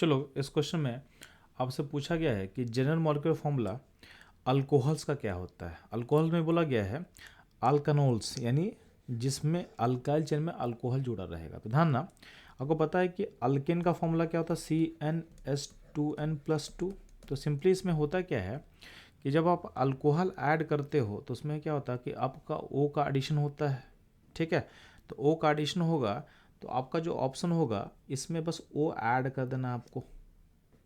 बच्चों लोग इस क्वेश्चन में आपसे पूछा गया है कि जनरल मॉलिक्यूलर फॉर्मूला अल्कोहल्स का क्या होता है। अल्कोहल में बोला गया है अल्कानोल्स, यानी जिसमें अल्काइल चेन में अल्कोहल जुड़ा रहेगा। तो ध्यान ना, आपको पता है कि अल्केन का फॉर्मूला क्या होता है, CnH2n+2। तो सिंपली इसमें होता क्या है कि जब आप अल्कोहल ऐड करते हो तो उसमें क्या होता है कि आपका O का एडिशन होता है। ठीक है, तो O का एडिशन होगा तो आपका जो ऑप्शन होगा इसमें बस O ऐड कर देना आपको।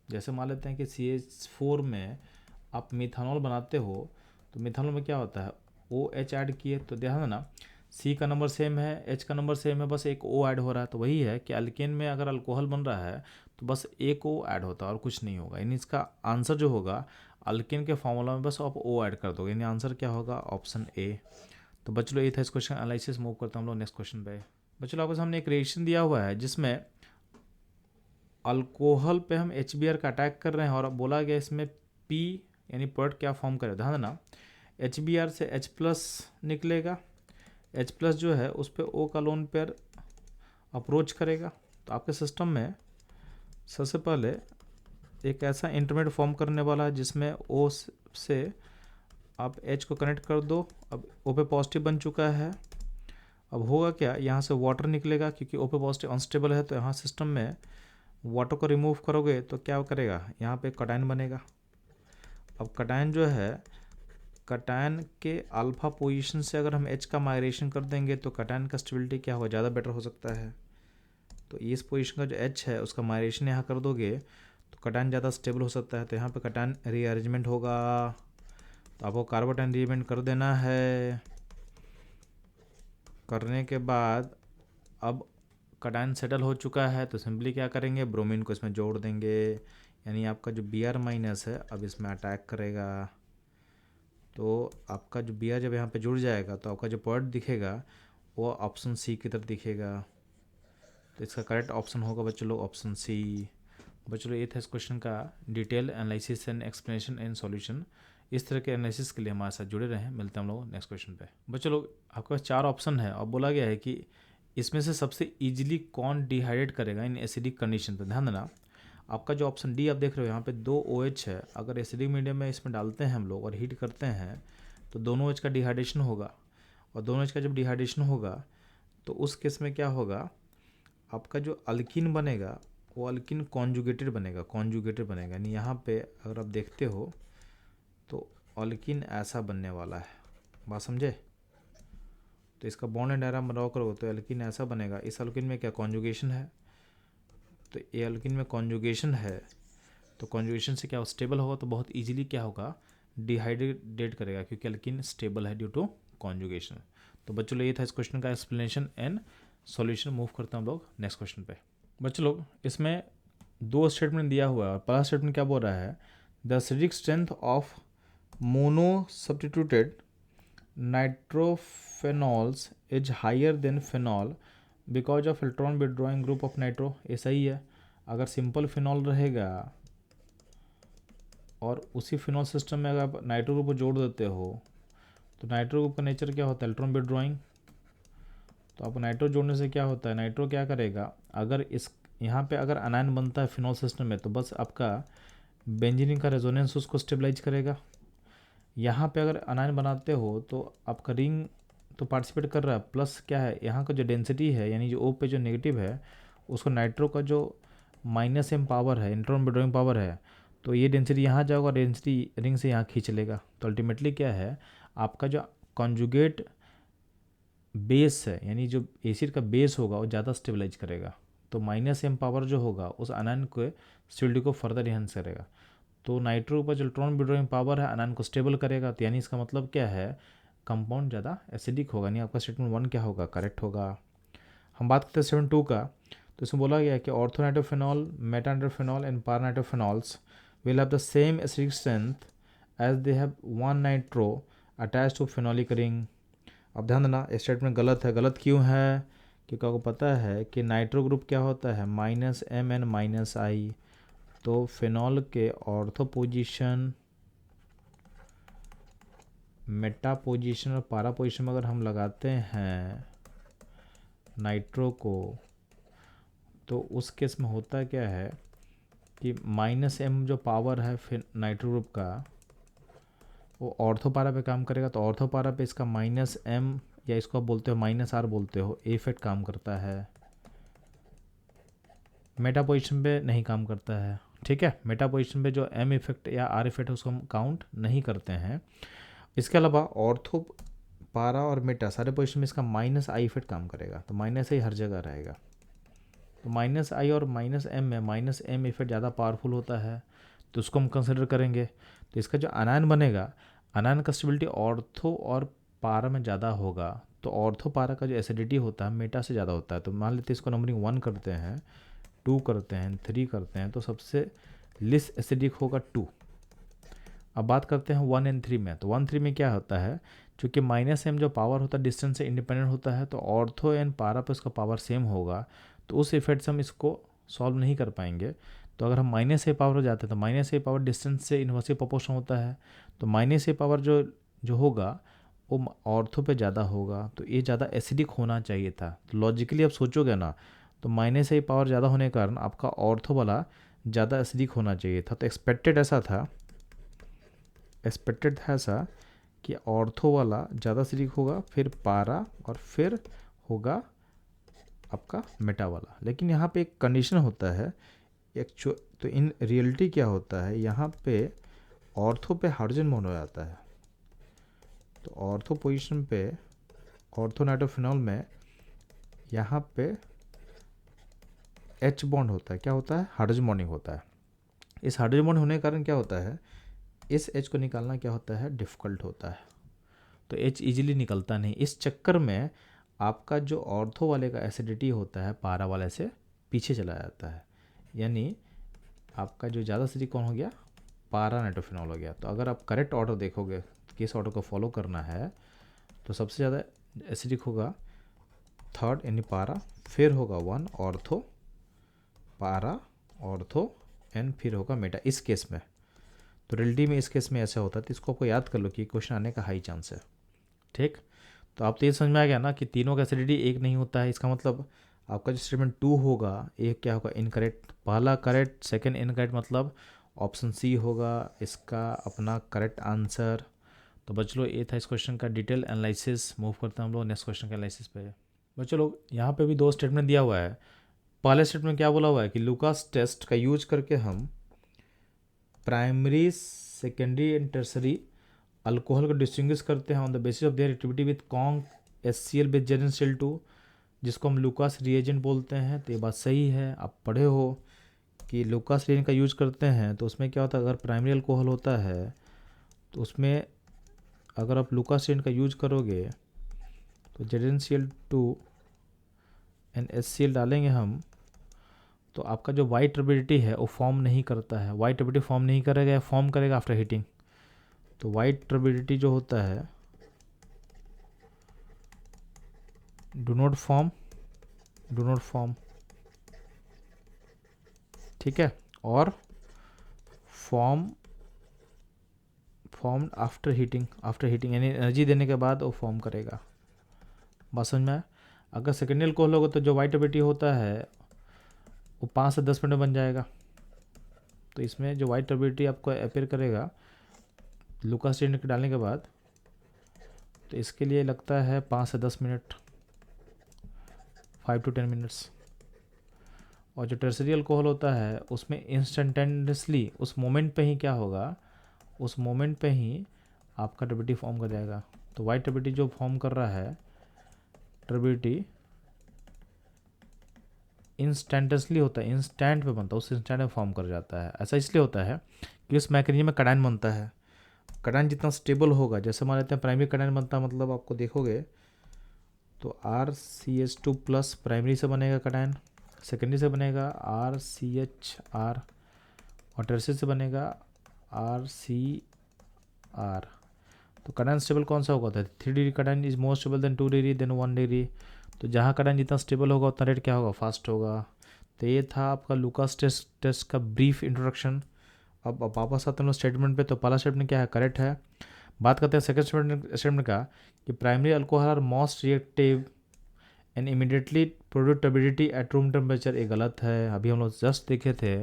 जैसे मान लेते हैं कि CH4 में आप मिथानॉल बनाते हो तो मिथानॉल में क्या होता है, OH ऐड किए। तो ध्यान देना, C का नंबर सेम है, H का नंबर सेम है, बस एक O ऐड हो रहा है। तो वही है कि अल्केन में अगर अल्कोहल बन रहा है तो बस एक O ऐड होता है और कुछ नहीं होगा। यानी इसका आंसर जो होगा अल्केन के फॉर्मूला में बस आप O ऐड कर दोगे, यानी आंसर क्या होगा, ऑप्शन ए। तो बच्चों ये था इस क्वेश्चन एनालिसिस। मूव करता हम लोग नेक्स्ट क्वेश्चन पे। बच्चों आपके सामने एक रिएक्शन दिया हुआ है जिसमें अल्कोहल पे हम HBr का अटैक कर रहे हैं और अब बोला गया इसमें P यानी प्रोडक्ट क्या फॉर्म करे। ध्यान देना, HBr से H+ निकलेगा, H+ जो है उस पर O का लोन पेयर अप्रोच करेगा। तो आपके सिस्टम में सबसे पहले एक ऐसा इंटरमीडिएट फॉर्म करने वाला है जिसमें O से आप H को कनेक्ट कर दो। अब O पे पॉजिटिव बन चुका है। अब होगा क्या, यहाँ से वाटर निकलेगा क्योंकि O पे पॉजिटिव अनस्टेबल है। तो यहाँ सिस्टम में वाटर को रिमूव करोगे तो क्या करेगा, यहाँ पे कटायन बनेगा। अब कटायन जो है, कटायन के अल्फा पोजीशन से अगर हम H का माइग्रेशन कर देंगे तो कटायन का स्टेबिलिटी क्या होगा, ज़्यादा बेटर हो सकता है। तो इस पोजीशन का जो H है उसका माइग्रेशन यहाँ कर दोगे तो कटायन ज़्यादा स्टेबल हो सकता है। तो यहाँ पे कटायन रीअरेंजमेंट होगा, तो आपको कार्बोटाइन रीअरेंजमेंट कर देना है। करने के बाद अब कटायन सेटल हो चुका है तो सिंपली क्या करेंगे, ब्रोमीन को इसमें जोड़ देंगे। यानी आपका जो Br- है अब इसमें अटैक करेगा। तो आपका जो Br जब यहाँ पे जुड़ जाएगा तो आपका जो प्रोडक्ट दिखेगा वो ऑप्शन सी की तरफ दिखेगा। तो इसका करेक्ट ऑप्शन होगा बच्चों लोग ऑप्शन सी। बच्चों लोग ये था इस क्वेश्चन का detail analysis and explanation and solution. इस तरह के एनालिसिस के लिए हमारे साथ जुड़े रहें। मिलते हैं हम लोग नेक्स्ट क्वेश्चन पे। बच्चों लोग आपके पास 4 ऑप्शन है और बोला गया है कि इसमें से सबसे इजीली कौन डिहाइड्रेट करेगा इन एसिडिक कंडीशन पर। ध्यान देना, आपका जो ऑप्शन डी आप देख रहे हो यहाँ पे 2 OH है। अगर एसिडिक मीडियम में इसमें डालते हैं हम लोग और हीट करते हैं तो दोनों OH का डिहाइड्रेशन होगा। और दोनों OH का जब डिहाइड्रेशन होगा तो उस केस में क्या होगा, आपका जो अल्किन बनेगा वो अल्किन कॉन्जुगेटेड बनेगा। यानी यहाँ पे अगर आप देखते हो तो अल्किन ऐसा बनने वाला है, बात समझे। तो इसका बॉन्ड एंड डायग्राम बनाओ करो तो एल्किन ऐसा बनेगा। इस अल्किन में क्या कॉन्जुगेशन है, तो ये अल्किन में कॉन्जुगेशन है तो कॉन्जुगेशन से क्या स्टेबल होगा तो बहुत इजीली क्या होगा, डिहाइड्रेट करेगा क्योंकि अल्किन स्टेबल है ड्यू टू कॉन्जुगेशन। तो बच्चों लोग ये था इस क्वेश्चन का एक्सप्लेनेशन एंड सॉल्यूशन। मूव करते हैं हम लोग नेक्स्ट क्वेश्चन पे। बच्चों लोग इसमें 2 स्टेटमेंट दिया हुआ है और पहला स्टेटमेंट क्या बोल रहा है, the acidic strength of mono substituted nitrophenols is higher than phenol because of electron withdrawing group of nitro. ये सही है। अगर सिंपल फिनॉल रहेगा और उसी फिनॉल सिस्टम में अगर आप नाइट्रो ग्रुप को जोड़ देते हो तो नाइट्रो ग्रुप का नेचर क्या होता है, इलेक्ट्रॉन विड्रॉइंग। तो आप नाइट्रो जोड़ने से क्या होता है, नाइट्रो क्या करेगा, अगर इस यहाँ पे अगर अनायन बनता है फिनॉल सिस्टम में तो बस आपका बेंजीन का रेजोनेंस उसको स्टेबलाइज करेगा। यहाँ पे अगर अनायन बनाते हो तो आपका रिंग तो पार्टिसिपेट कर रहा है, प्लस क्या है यहाँ का जो डेंसिटी है यानी जो O पे जो नेगेटिव है उसको नाइट्रो का जो -m पावर है, इलेक्ट्रॉन विड्रॉइंग पावर है, तो ये डेंसिटी यहाँ जाएगा, डेंसिटी रिंग से यहाँ खींच लेगा। तो अल्टीमेटली क्या है, आपका जो कॉन्जुगेट बेस है यानी जो एसिड का बेस होगा वो ज़्यादा स्टेबलाइज करेगा। तो -m पावर जो होगा उस अनायन को स्टेबिलिटी को फर्दर इनहेंस करेगा। तो नाइट्रो पर जो इलेक्ट्रॉन विड्रॉइंग पावर है अनायन को स्टेबल करेगा। तो यानी इसका मतलब क्या है, कंपाउंड ज़्यादा एसिडिक होगा। यानी आपका स्टेटमेंट 1 क्या होगा, करेक्ट होगा। हम बात करते हैं स्टेटमेंट 2 का। तो इसमें बोला गया है कि orthonitrophenol, metanitrophenol and paranitrophenols will have the same acidic strength as they have one nitro attach to phenolic ring. अब ध्यान देना, स्टेटमेंट गलत है। गलत क्यों है, क्योंकि आपको पता है कि नाइट्रो ग्रुप क्या होता है, -Mn -I। तो फिनॉल के ऑर्थो पोजीशन, मेटा पोजीशन और पारा पोजीशन में अगर हम लगाते हैं नाइट्रो को तो उस केस में होता क्या है कि -m जो पावर है फिर नाइट्रो ग्रुप का वो ऑर्थो पारा पे काम करेगा, तो ऑर्थो पारा पे इसका -m या इसको आप बोलते हो -r बोलते हो, ए इफेक्ट काम करता है, मेटा पोजिशन पे नहीं काम करता है। ठीक है, मेटा पोजिशन पे जो m इफेक्ट या r इफेक्ट है उसको हम काउंट नहीं करते हैं। इसके अलावा ऑर्थो पारा और मेटा सारे पोजिशन में इसका -i इफेक्ट काम करेगा, तो -i हर जगह रहेगा। तो -i और -m में -m इफेक्ट ज़्यादा पावरफुल होता है, तो उसको हम कंसिडर करेंगे। तो इसका जो अनायन बनेगा, अनायन का स्टेबिलिटी ऑर्थो और पारा में ज़्यादा होगा, तो ऑर्थो पारा का जो एसिडिटी होता है मेटा से ज़्यादा होता है। तो मान लेते हैं इसको नंबरिंग 1 करते हैं, 2 करते हैं, 3 करते हैं, तो सबसे लिस्ट एसिडिक होगा 2। अब बात करते हैं 1 एंड 3 में। तो 1 3 में क्या होता है, चूँकि -m जो पावर होता है डिस्टेंस से इंडिपेंडेंट होता है, तो ऑर्थो एंड पारा पे उसका पावर सेम होगा, तो उस इफेक्ट से हम इसको सॉल्व नहीं कर पाएंगे। तो अगर हम -a पावर हो जाते हैं तो -a पावर डिस्टेंस से इन्वर्सली प्रोपोर्शन होता है, तो -a पावर जो होगा वो ऑर्थो पे ज़्यादा होगा, तो ये ज़्यादा एसिडिक होना चाहिए था। तो लॉजिकली आप सोचोगे ना, तो -a पावर ज़्यादा होने के कारण आपका ऑर्थो वाला ज़्यादा एसिडिक होना चाहिए था। तो एक्सपेक्टेड था ऐसा कि ऑर्थो वाला ज़्यादा एसिडिक होगा, फिर पारा और फिर होगा आपका मेटा वाला। लेकिन यहाँ पे एक कंडीशन होता है एक्चुअल, तो इन रियलिटी क्या होता है, यहाँ पे ऑर्थो पे हाइड्रोजन बॉन्ड हो जाता है। तो ऑर्थो पोजीशन पे ऑर्थो नाइट्रोफिनॉल में यहाँ पे H बॉन्ड होता है। क्या होता है, हाइड्रोजन बॉन्डिंग होता है। इस हाइड्रोजन बॉन्ड होने के कारण क्या होता है, इस H को निकालना क्या होता है, डिफ़िकल्ट होता है। तो H इजीली निकलता नहीं। इस चक्कर में आपका जो ऑर्थो वाले का एसिडिटी होता है पारा वाले से पीछे चला जाता है, यानी आपका जो ज़्यादा एसिडिक कौन हो गया, पारा नाइट्रोफिनॉल हो गया। तो अगर आप करेक्ट ऑर्डर देखोगे, किस ऑर्डर को फॉलो करना है, तो सबसे ज़्यादा एसिडिक होगा 3rd यानी पारा, फिर होगा 1 ऑर्थो, पारा, ऑर्थो एंड फिर होगा मेटा इस केस में। तो रियलिटी में इस केस में ऐसा होता है, तो इसको आपको याद कर लो कि क्वेश्चन आने का हाई चांस है। ठीक, तो आप तो ये समझ में आ गया ना कि तीनों का एसिडिटी एक नहीं होता है। इसका मतलब आपका जो स्टेटमेंट 2 होगा एक क्या होगा, इनकरेक्ट। पहला करेक्ट, सेकंड इनकरेक्ट, मतलब ऑप्शन सी होगा इसका अपना करेक्ट आंसर। तो बच्चों लोग ये था इस क्वेश्चन का डिटेल एनालिसिस। मूव करते हैं हम लोग नेक्स्ट क्वेश्चन के एनालिसिस पे। बच्चों लोग यहाँ पे भी 2 स्टेटमेंट दिया हुआ है। पहले स्टेटमेंट क्या बोला हुआ है कि लुकास टेस्ट का यूज करके हम primary, secondary and tertiary alcohol को डिस्टिंग्विश करते हैं on the basis of their activity with conc HCl with ZnCl2, जिसको हम लुकास रिएजेंट बोलते हैं। तो ये बात सही है, आप पढ़े हो कि लुकास रिएजेंट का यूज करते हैं तो उसमें क्या होता है, अगर प्राइमरी अल्कोहल होता है तो उसमें अगर आप लुकास रिएजेंट का यूज करोगे तो ZnCl2 एंड HCl डालेंगे हम, तो आपका जो वाइट टर्बिडिटी है वो फॉर्म नहीं करता है। वाइट टर्बिडिटी फॉर्म नहीं करेगा या फॉर्म करेगा आफ्टर हीटिंग। तो वाइट टर्बिडिटी जो होता है डू नॉट फॉर्म, ठीक है, और फॉर्म आफ्टर हीटिंग यानी एनर्जी देने के बाद वो फॉर्म करेगा। बात समझ में आया? अगर सेकेंडरी अल्कोहल होगा तो जो वाइट टर्बिडिटी होता है वो 5 से 10 मिनट में बन जाएगा। तो इसमें जो वाइट टर्बिडिटी आपको अपीयर करेगा लुकास रिएजेंट डालने के बाद, तो इसके लिए लगता है 5 से 10 मिनट, 5 to 10 मिनट्स। और जो टर्सरी अल्कोहल होता है उसमें इंस्टेंटेनियसली उस मोमेंट पे ही क्या होगा, उस मोमेंट पे ही आपका टर्बिडिटी फॉर्म कर जाएगा। तो वाइट टर्बिडिटी जो फॉर्म कर रहा है, टर्बिडिटी इंस्टेंटेनियसली होता है, इंस्टेंट पे बनता है, उस इंस्टेंट में फॉर्म कर जाता है। ऐसा इसलिए होता है कि उस मैकेनिज्म में कडाइन बनता है। कडाइन जितना स्टेबल होगा, जैसे मान लेते हैं प्राइमरी कडाइन बनता है, मतलब आपको देखोगे तो RCH2+ प्राइमरी से बनेगा कडाइन, सेकेंडरी से बनेगा RCHR और टर्सरी से बनेगा RCR। तो कडाइन स्टेबल कौन सा होगा, 3 degree cadine is more stable than 2 degree than 1 degree. तो जहाँ कडाइन जितना स्टेबल होगा उतना रेट क्या होगा, फास्ट होगा। तो ये था आपका लुकास टेस्ट का ब्रीफ इंट्रोडक्शन। अब वापस आते हैं स्टेटमेंट पे। तो पहला स्टेटमेंट क्या है, करेक्ट है। बात करते हैं सेकंड स्टेटमेंट का कि primary alcohol are most reactive and immediately produce turbidity at room temperature. ये गलत है। अभी हम लोग जस्ट देखे थे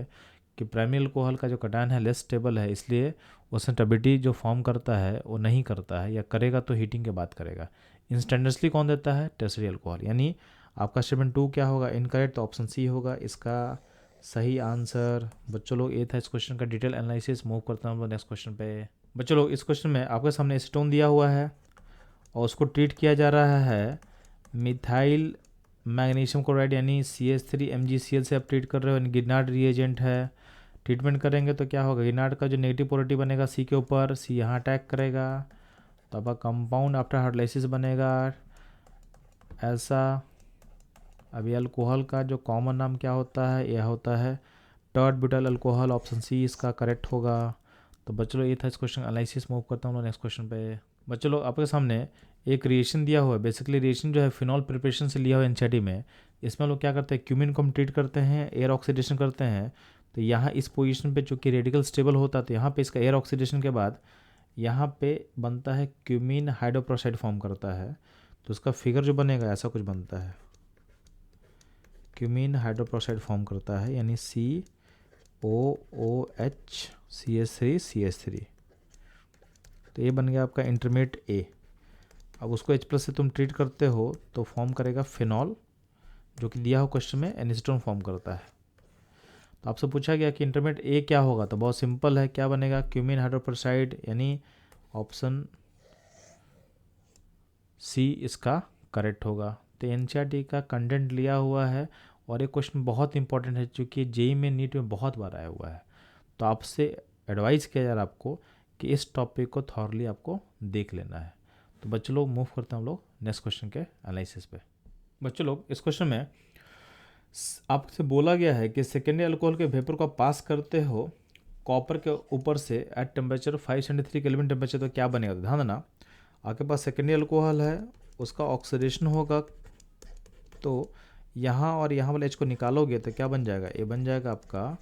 कि प्राइमरी अल्कोहल का जो कटायन है लेस स्टेबल है, इसलिए वो स्टेबिलिटी जो फॉर्म करता है वो नहीं करता है, या करेगा तो हीटिंग के बाद करेगा। इंस्टेंटसली कौन देता है? टेर्शियरी अल्कोहल। यानी आपका स्टेटमेंट 2 क्या होगा? इनकरेक्ट, तो ऑप्शन सी होगा इसका सही आंसर। बच्चों लोग ये था इस क्वेश्चन का डिटेल एनालिसिस। मूव करता हूँ नेक्स्ट क्वेश्चन पे। बच्चों लोग इस क्वेश्चन में आपके सामने एसीटोन दिया हुआ है और उसको ट्रीट किया जा रहा है मिथाइल मैग्नीशियम क्लोराइड यानी CH3 MgCl से आप ट्रीट कर रहे हो, गिनार्ड रिएजेंट है। ट्रीटमेंट करेंगे तो क्या होगा? गिनार्ड का जो नेगेटिव पोलरिटी बनेगा सी के ऊपर, सी यहाँ अटैक करेगा, तो आपका कंपाउंड आफ्टर हाइड्रोलाइसिस बनेगा ऐसा। अभी अल्कोहल का जो कॉमन नाम क्या होता है? यह होता है tert butyl alcohol. Option C इसका करेक्ट होगा। तो बच्चों लोग ये था इस क्वेश्चन एनालिसिस। मूव करता हूँ नेक्स्ट क्वेश्चन पे। बच्चों लोग आपके सामने एक रिएक्शन दिया हुआ है। बेसिकली रिएक्शन जो है फिनॉल प्रिपरेशन से लिया हुआ एनसीईआरटी में। इसमें लोग क्या करते हैं? क्यूमिन को हम ट्रीट करते हैं, एयर ऑक्सीडेशन करते हैं। तो यहाँ इस पोजीशन पे चूँकि रेडिकल स्टेबल होता है, तो यहाँ पे इसका एयर ऑक्सीडेशन के बाद यहाँ पे बनता है क्यूमिन हाइड्रोप्रोसाइड फॉर्म करता है। तो उसका फिगर जो बनेगा ऐसा कुछ बनता है, क्यूमिन हाइड्रोप्रोसाइड फॉर्म करता है, यानी COOH CH3 तो ये बन गया आपका इंटरमीडिएट ए। अब उसको H+ से तुम ट्रीट करते हो तो फॉर्म करेगा फिनॉल, जो कि दिया हो क्वेश्चन में एनिस्टोन फॉर्म करता है। तो आपसे पूछा गया कि इंटरमीडिएट ए क्या होगा, तो बहुत सिंपल है, क्या बनेगा? क्यूमिन हाइड्रोप्रोसाइड, यानी ऑप्शन सी इसका करेक्ट होगा। तो एनसीईआरटी का कंटेंट लिया हुआ है और ये क्वेश्चन बहुत इंपॉर्टेंट है, चूँकि जेईई में नीट में बहुत बार आया हुआ है। तो आपसे एडवाइस किया जा रहा है आपको कि इस टॉपिक को थॉरली आपको देख लेना है। तो बच्चों लोग मूव करते हैं हम लोग नेक्स्ट क्वेश्चन के एनालिसिस पे। बच्चों लोग इस क्वेश्चन में आपसे बोला गया है कि सेकेंडरी अल्कोहल के वेपर को आप पास करते हो कॉपर के ऊपर से एट टेम्परेचर 573 केल्विन टेम्परेचर, तो क्या बनेगा? तो ध्यान देना, आपके पास सेकेंडरी अल्कोहल है, उसका ऑक्सीडेशन होगा, तो यहाँ और यहाँ वाले H को निकालोगे तो क्या बन जाएगा? ये बन जाएगा आपका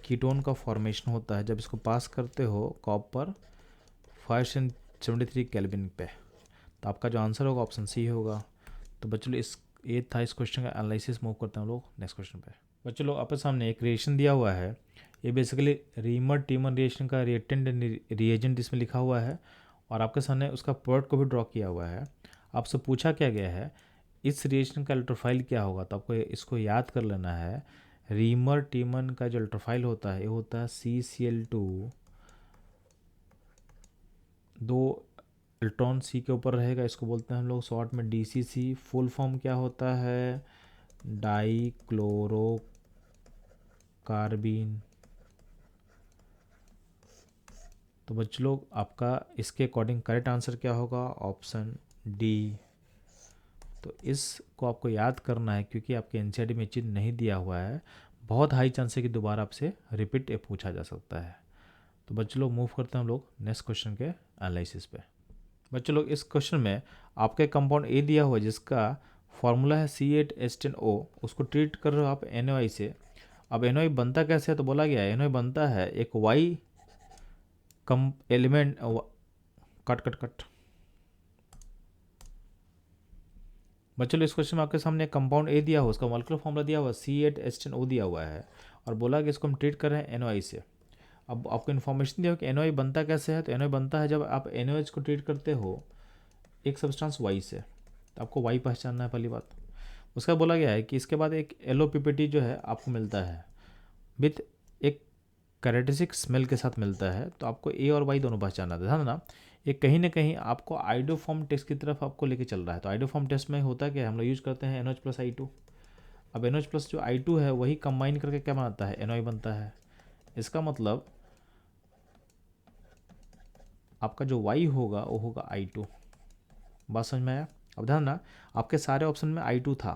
कीटोन का फॉर्मेशन होता है जब इसको पास करते हो कॉपर 573 केल्विन पे। तो आपका जो आंसर होगा ऑप्शन सी होगा। तो बच्चों इस ये था इस क्वेश्चन का एनालिसिस। मूव करते हैं हम लोग नेक्स्ट क्वेश्चन पे। बच्चों लोग आपके सामने एक रिएक्शन दिया हुआ है। ये बेसिकली रीमर टीमर रिएक्शन का रिएक्टेंट रिएजेंट इसमें लिखा हुआ है और आपके सामने उसका प्रोडक्ट को भी ड्रॉ किया हुआ है। आपसे पूछा क्या गया है इस रिएक्शन का इलेक्ट्रोफाइल क्या होगा, तो आपको इसको याद कर लेना है। रीमर टीमन का जो इलेक्ट्रोफाइल होता है ये होता है CCl2, 2 इलेक्ट्रॉन सी के ऊपर रहेगा, इसको बोलते हैं हम लोग शॉर्ट में DCC। फुल फॉर्म क्या होता है? Die chloro कार्बिन। तो बच्चों लोग आपका इसके अकॉर्डिंग करेक्ट आंसर क्या होगा? Option D. तो इसको आपको याद करना है क्योंकि आपके एनसीईआरटी में चीज़ नहीं दिया हुआ है, बहुत हाई चांस है कि दोबारा आपसे रिपीट पूछा जा सकता है। तो बच्चों लोग मूव करते हैं हम लोग नेक्स्ट क्वेश्चन के एनालिसिस पे। बच्चों लोग इस क्वेश्चन में आपके कंपाउंड ए दिया हुआ है जिसका फॉर्मूला है C8H10O, उसको ट्रीट कर रहे हो आप NaOH से। अब NaOH बनता कैसे है? तो बोला गया है NaOH बनता है एक Y कम एलिमेंट कट। बच्चों लोग इस क्वेश्चन में आपके सामने एक कंपाउंड ए दिया हुआ, उसका मॉलिक्यूलर फॉर्मूला दिया हुआ C8H10O दिया हुआ है और बोला कि इसको हम ट्रीट कर रहे हैं NaOH से। अब आपको इन्फॉर्मेशन दिया हो कि NaOH बनता कैसे है, तो NaOH बनता है जब आप NaOH को ट्रीट करते हो एक सब्सटेंस Y से। तो आपको Y पहचानना है पहली बात। उसका बोला गया है कि इसके बाद एक LOPPT जो है आपको मिलता है विथ एक कैरेटिसिक स्मेल के साथ मिलता है, तो आपको A और Y दोनों पहचानना था। ध्यान देना, ये कहीं ना कहीं आपको आइडोफॉर्म टेस्ट की तरफ आपको लेके चल रहा है। तो आइडोफॉर्म टेस्ट में होता क्या है? हम लोग यूज करते हैं NOH+ I2। अब NOH+ जो I2 है वही कंबाइन करके क्या बनाता है? NaOH बनता है। इसका मतलब आपका जो Y होगा वो होगा I2। बात समझ में आया? अब ध्यान ना, आपके सारे ऑप्शन में I2 था,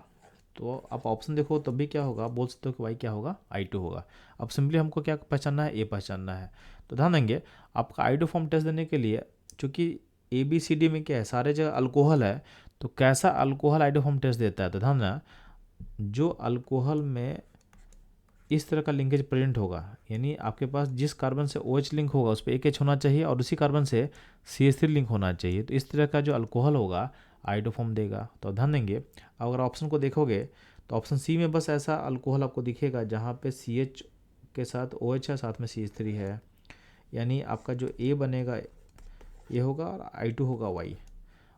तो आप ऑप्शन देखो तब भी क्या होगा, आप बोल सकते हो कि Y क्या होगा? I2 होगा। अब सिंपली हमको क्या पहचानना है? A पहचानना है। तो ध्यान देंगे आपका आइडो फॉर्म टेस्ट देने के लिए, चूँकि ABCD में क्या है, सारे जगह अल्कोहल है, तो कैसा अल्कोहल आइडो फॉर्म टेस्ट देता है? तो ध्यान ना, जो अल्कोहल में इस तरह का लिंकेज प्रेजेंट होगा, यानी आपके पास जिस कार्बन से OH लिंक होगा उस पर एक H होना चाहिए और उसी कार्बन से CH3 लिंक होना चाहिए। तो इस तरह का जो अल्कोहल होगा आइडोफॉर्म देगा। तो ध्यान देंगे, अगर ऑप्शन को देखोगे तो ऑप्शन सी में बस ऐसा अल्कोहल आपको दिखेगा जहाँ पे CH के साथ OH है, साथ में CH3 है, यानी आपका जो A बनेगा ये होगा और I2 होगा Y।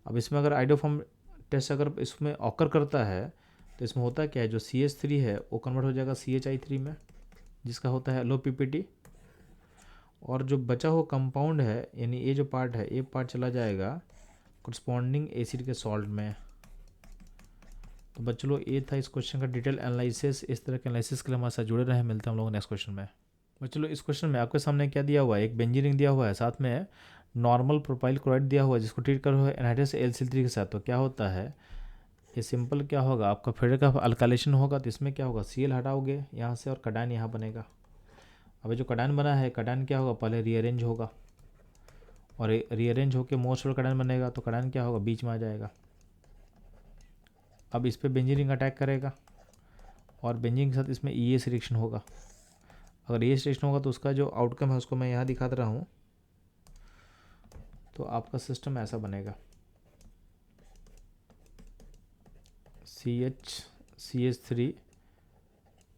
अब इसमें अगर आइडोफॉर्म टेस्ट अगर इसमें ऑकर करता है तो इसमें होता क्या है, जो CH3 है वो कन्वर्ट हो जाएगा CHI3 में, जिसका होता है लो PPT, और जो बचा हुआ कंपाउंड है यानी ये जो पार्ट है ये पार्ट चला जाएगा करस्पॉन्डिंग एसिड के सॉल्ट में। तो बच्चों लोग ये था इस क्वेश्चन का डिटेल एनालिसिस। इस तरह के एनालिसिस के लिए हमारे साथ जुड़े रहे। मिलते हैं हम लोग नेक्स्ट क्वेश्चन में। बच्चों लोग इस क्वेश्चन में आपके सामने क्या दिया हुआ है, एक बेंजीन रिंग दिया हुआ है, साथ में नॉर्मल प्रोपाइल क्लोराइड दिया हुआ है जिसको ट्रीट कर हुआ है एनहाइड्रस Al3 के साथ। तो क्या होता है, ये सिंपल क्या होगा, आपका फेडर का अल्काइलेशन होगा तो इसमें क्या होगा, Cl हटाओगे यहाँ से और कडाइन यहाँ बनेगा। अब जो कडाइन बना है, कडाइन क्या होगा, पहले रीअरेंज होगा और रीअरेंज होकर मोस्ट कडाइन बनेगा, तो कडाइन क्या होगा, बीच में आ जाएगा। अब इस पर बेंजीन रिंग अटैक करेगा और बेंजीन के साथ इसमें ES रिएक्शन होगा। अगर ES रिएक्शन होगा तो उसका जो आउटकम है उसको मैं यहाँ दिखा रहा हूँ। तो आपका सिस्टम ऐसा बनेगा,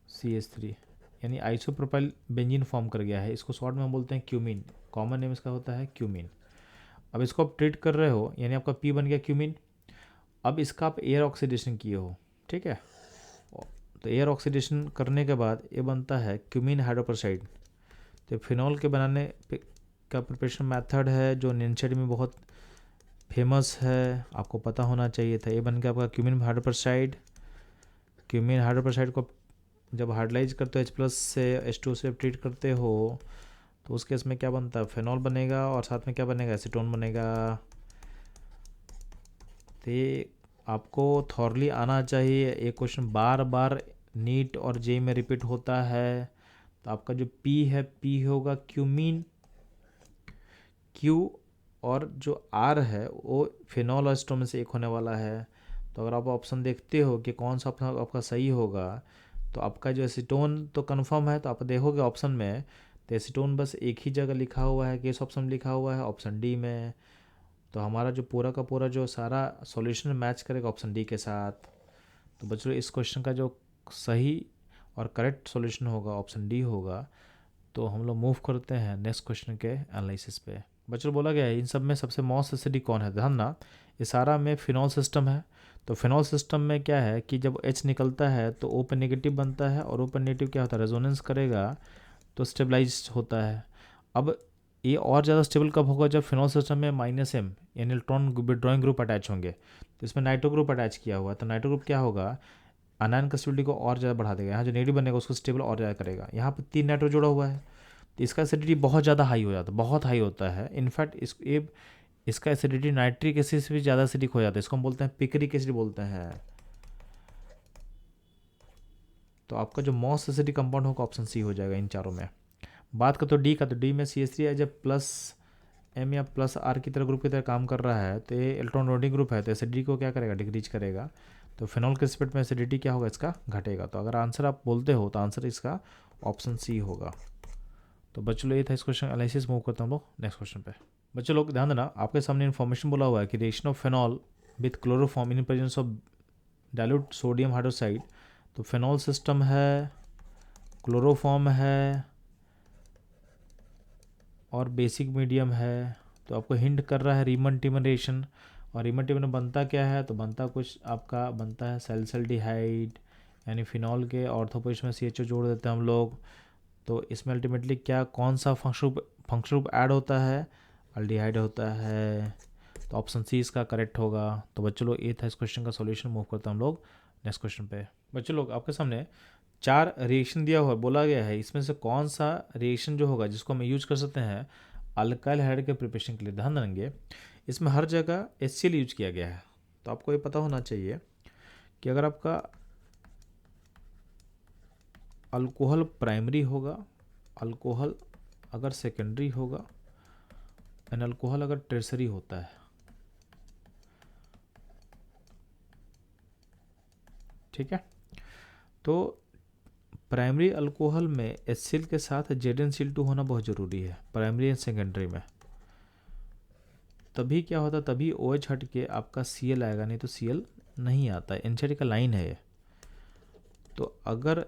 CH3 यानी आइसोप्रोपाइल बेंजीन फॉर्म कर गया है। इसको शॉर्ट में बोलते हैं क्यूमीन, कॉमन नेम इसका होता है क्यूमीन। अब इसको आप ट्रीट कर रहे हो यानी आपका P बन गया क्यूमीन। अब इसका आप एयर ऑक्सीडेशन किए हो, ठीक है, तो एयर ऑक्सीडेशन करने के बाद ये बनता है क्यूमीन हाइड्रोक्साइड। तो फिनॉल के बनाने का प्रिपरेशन मेथड है जो नेचर में बहुत फेमस है, आपको पता होना चाहिए था। ये बन गया आपका क्यूमीन हाइड्रोक्साइड। क्यूमीन हाइड्रोक्साइड को जब हाइड्रोलाइज करते हो H+ से H2 से ट्रीट करते हो तो उस केस में क्या बनता है, फिनॉल बनेगा और साथ में क्या बनेगा, एसीटोन बनेगा। तो ये आपको थॉरली आना चाहिए। ये क्वेश्चन बार बार नीट और जे में रिपीट होता है। तो आपका जो P है, P होगा क्यूमीन, Q और जो R है वो फिनॉल और एसीटोन में से एक होने वाला है। तो अगर आप ऑप्शन देखते हो कि कौन सा ऑप्शन आपका सही होगा, तो आपका जो एसीटोन तो कंफर्म है, तो आप देखोगे ऑप्शन में तो एसीटोन बस एक ही जगह लिखा हुआ है, किस ऑप्शन में लिखा हुआ है, ऑप्शन डी में। तो हमारा जो पूरा का पूरा जो सारा सॉल्यूशन मैच करेगा ऑप्शन डी के साथ। तो बच्चों इस क्वेश्चन का जो सही और करेक्ट सॉल्यूशन होगा ऑप्शन डी होगा। तो हम लोग मूव करते हैं नेक्स्ट क्वेश्चन के एनालिसिस पे। बच्चों बोला गया है इन सब में सबसे मोस्ट एसिडिक कौन है, ध्यान ना, ये सारा में फिनॉल सिस्टम है। तो फिनॉल सिस्टम में क्या है कि जब H निकलता है तो O पे नेगेटिव बनता है और O पे नेगेटिव क्या होता है, रेजोनेंस करेगा तो स्टेबलाइज होता है। अब ये और ज़्यादा स्टेबल कब होगा, जब फिनॉल सिस्टम में -M यानी इलेक्ट्रॉन विड्रॉइंग ग्रुप अटैच होंगे। तो इसमें नाइट्रो ग्रुप अटैच किया हुआ है, तो नाइट्रो ग्रुप क्या होगा, अनायन का स्टेबिलिटी को और ज़्यादा बढ़ा देगा। यहाँ जो नेगेटिव बनेगा उसको स्टेबल और ज़्यादा करेगा। यहाँ पर 3 नाइट्रो जुड़ा हुआ है तो इसका एसिडिटी बहुत ज़्यादा हाई हो जाता है, बहुत हाई होता है। इनफैक्ट इसका एसिडिटी नाइट्रिक एसिड से भी ज़्यादा एसिडिक हो जाता है। इसको हम बोलते हैं पिक्रिक एसिड बोलते हैं। तो आपका जो मोस्ट एसिडिक कंपाउंड होगा ऑप्शन सी हो जाएगा इन चारों में। बात कर तो डी का, तो डी में CH3 है, जब +M या +R की तरह ग्रुप की तरह काम कर रहा है तो ये इलेक्ट्रॉन लोडिंग ग्रुप है, तो एसिडिटी को क्या करेगा, डिक्रीज करेगा। तो फिनॉल के रिस्पेक्ट में एसिडिटी क्या होगा, इसका घटेगा। तो अगर आंसर आप बोलते हो तो आंसर इसका ऑप्शन सी होगा। तो बच्चों लोग ये था इस क्वेश्चन एनालिसिस। मूव करता हम लोग नेक्स्ट क्वेश्चन पे। बच्चों लोग ध्यान देना, आपके सामने इन्फॉर्मेशन बोला हुआ है कि reaction of phenol with chloroform in presence of dilute sodium hydroxide. तो फिनॉल सिस्टम है, क्लोरोफॉर्म है और बेसिक मीडियम है। तो आपको हिंट कर रहा है रीमन टीमन रिएक्शन। और रीमन टीमन बनता क्या है, तो बनता कुछ आपका बनता है सैलिसल्डिहाइड, यानी फिनॉल के ऑर्थो पोजीशन में CHO जोड़ देते हैं हम लोग। तो इसमें अल्टीमेटली क्या कौन सा फंक्शन ग्रुप ऐड होता है, अल्डिहाइड होता है। तो ऑप्शन सी इसका करेक्ट होगा। तो बच्चों लोग ये था इस क्वेश्चन का सॉल्यूशन। मूव करते हैं हम लोग नेक्स्ट क्वेश्चन पे। बच्चों लोग आपके सामने 4 रिएक्शन दिया हुआ बोला गया है, इसमें से कौन सा रिएक्शन जो होगा जिसको हम यूज कर सकते हैं अल्काइल हाइड्राइड के प्रिपरेशन के लिए। ध्यान देंगे इसमें हर जगह HCl यूज किया गया है। तो आपको ये पता होना चाहिए कि अगर आपका अल्कोहल प्राइमरी होगा, अल्कोहल अगर सेकेंडरी होगा एंड अल्कोहल अगर टर्सरी होता है, ठीक है, तो प्राइमरी अल्कोहल में HCl के साथ ZnCl2 होना बहुत ज़रूरी है प्राइमरी एंड सेकेंडरी में। तभी क्या होता है, तभी OH हट के आपका Cl आएगा, नहीं तो Cl नहीं आता है। एनसीआरटी का लाइन है ये। तो अगर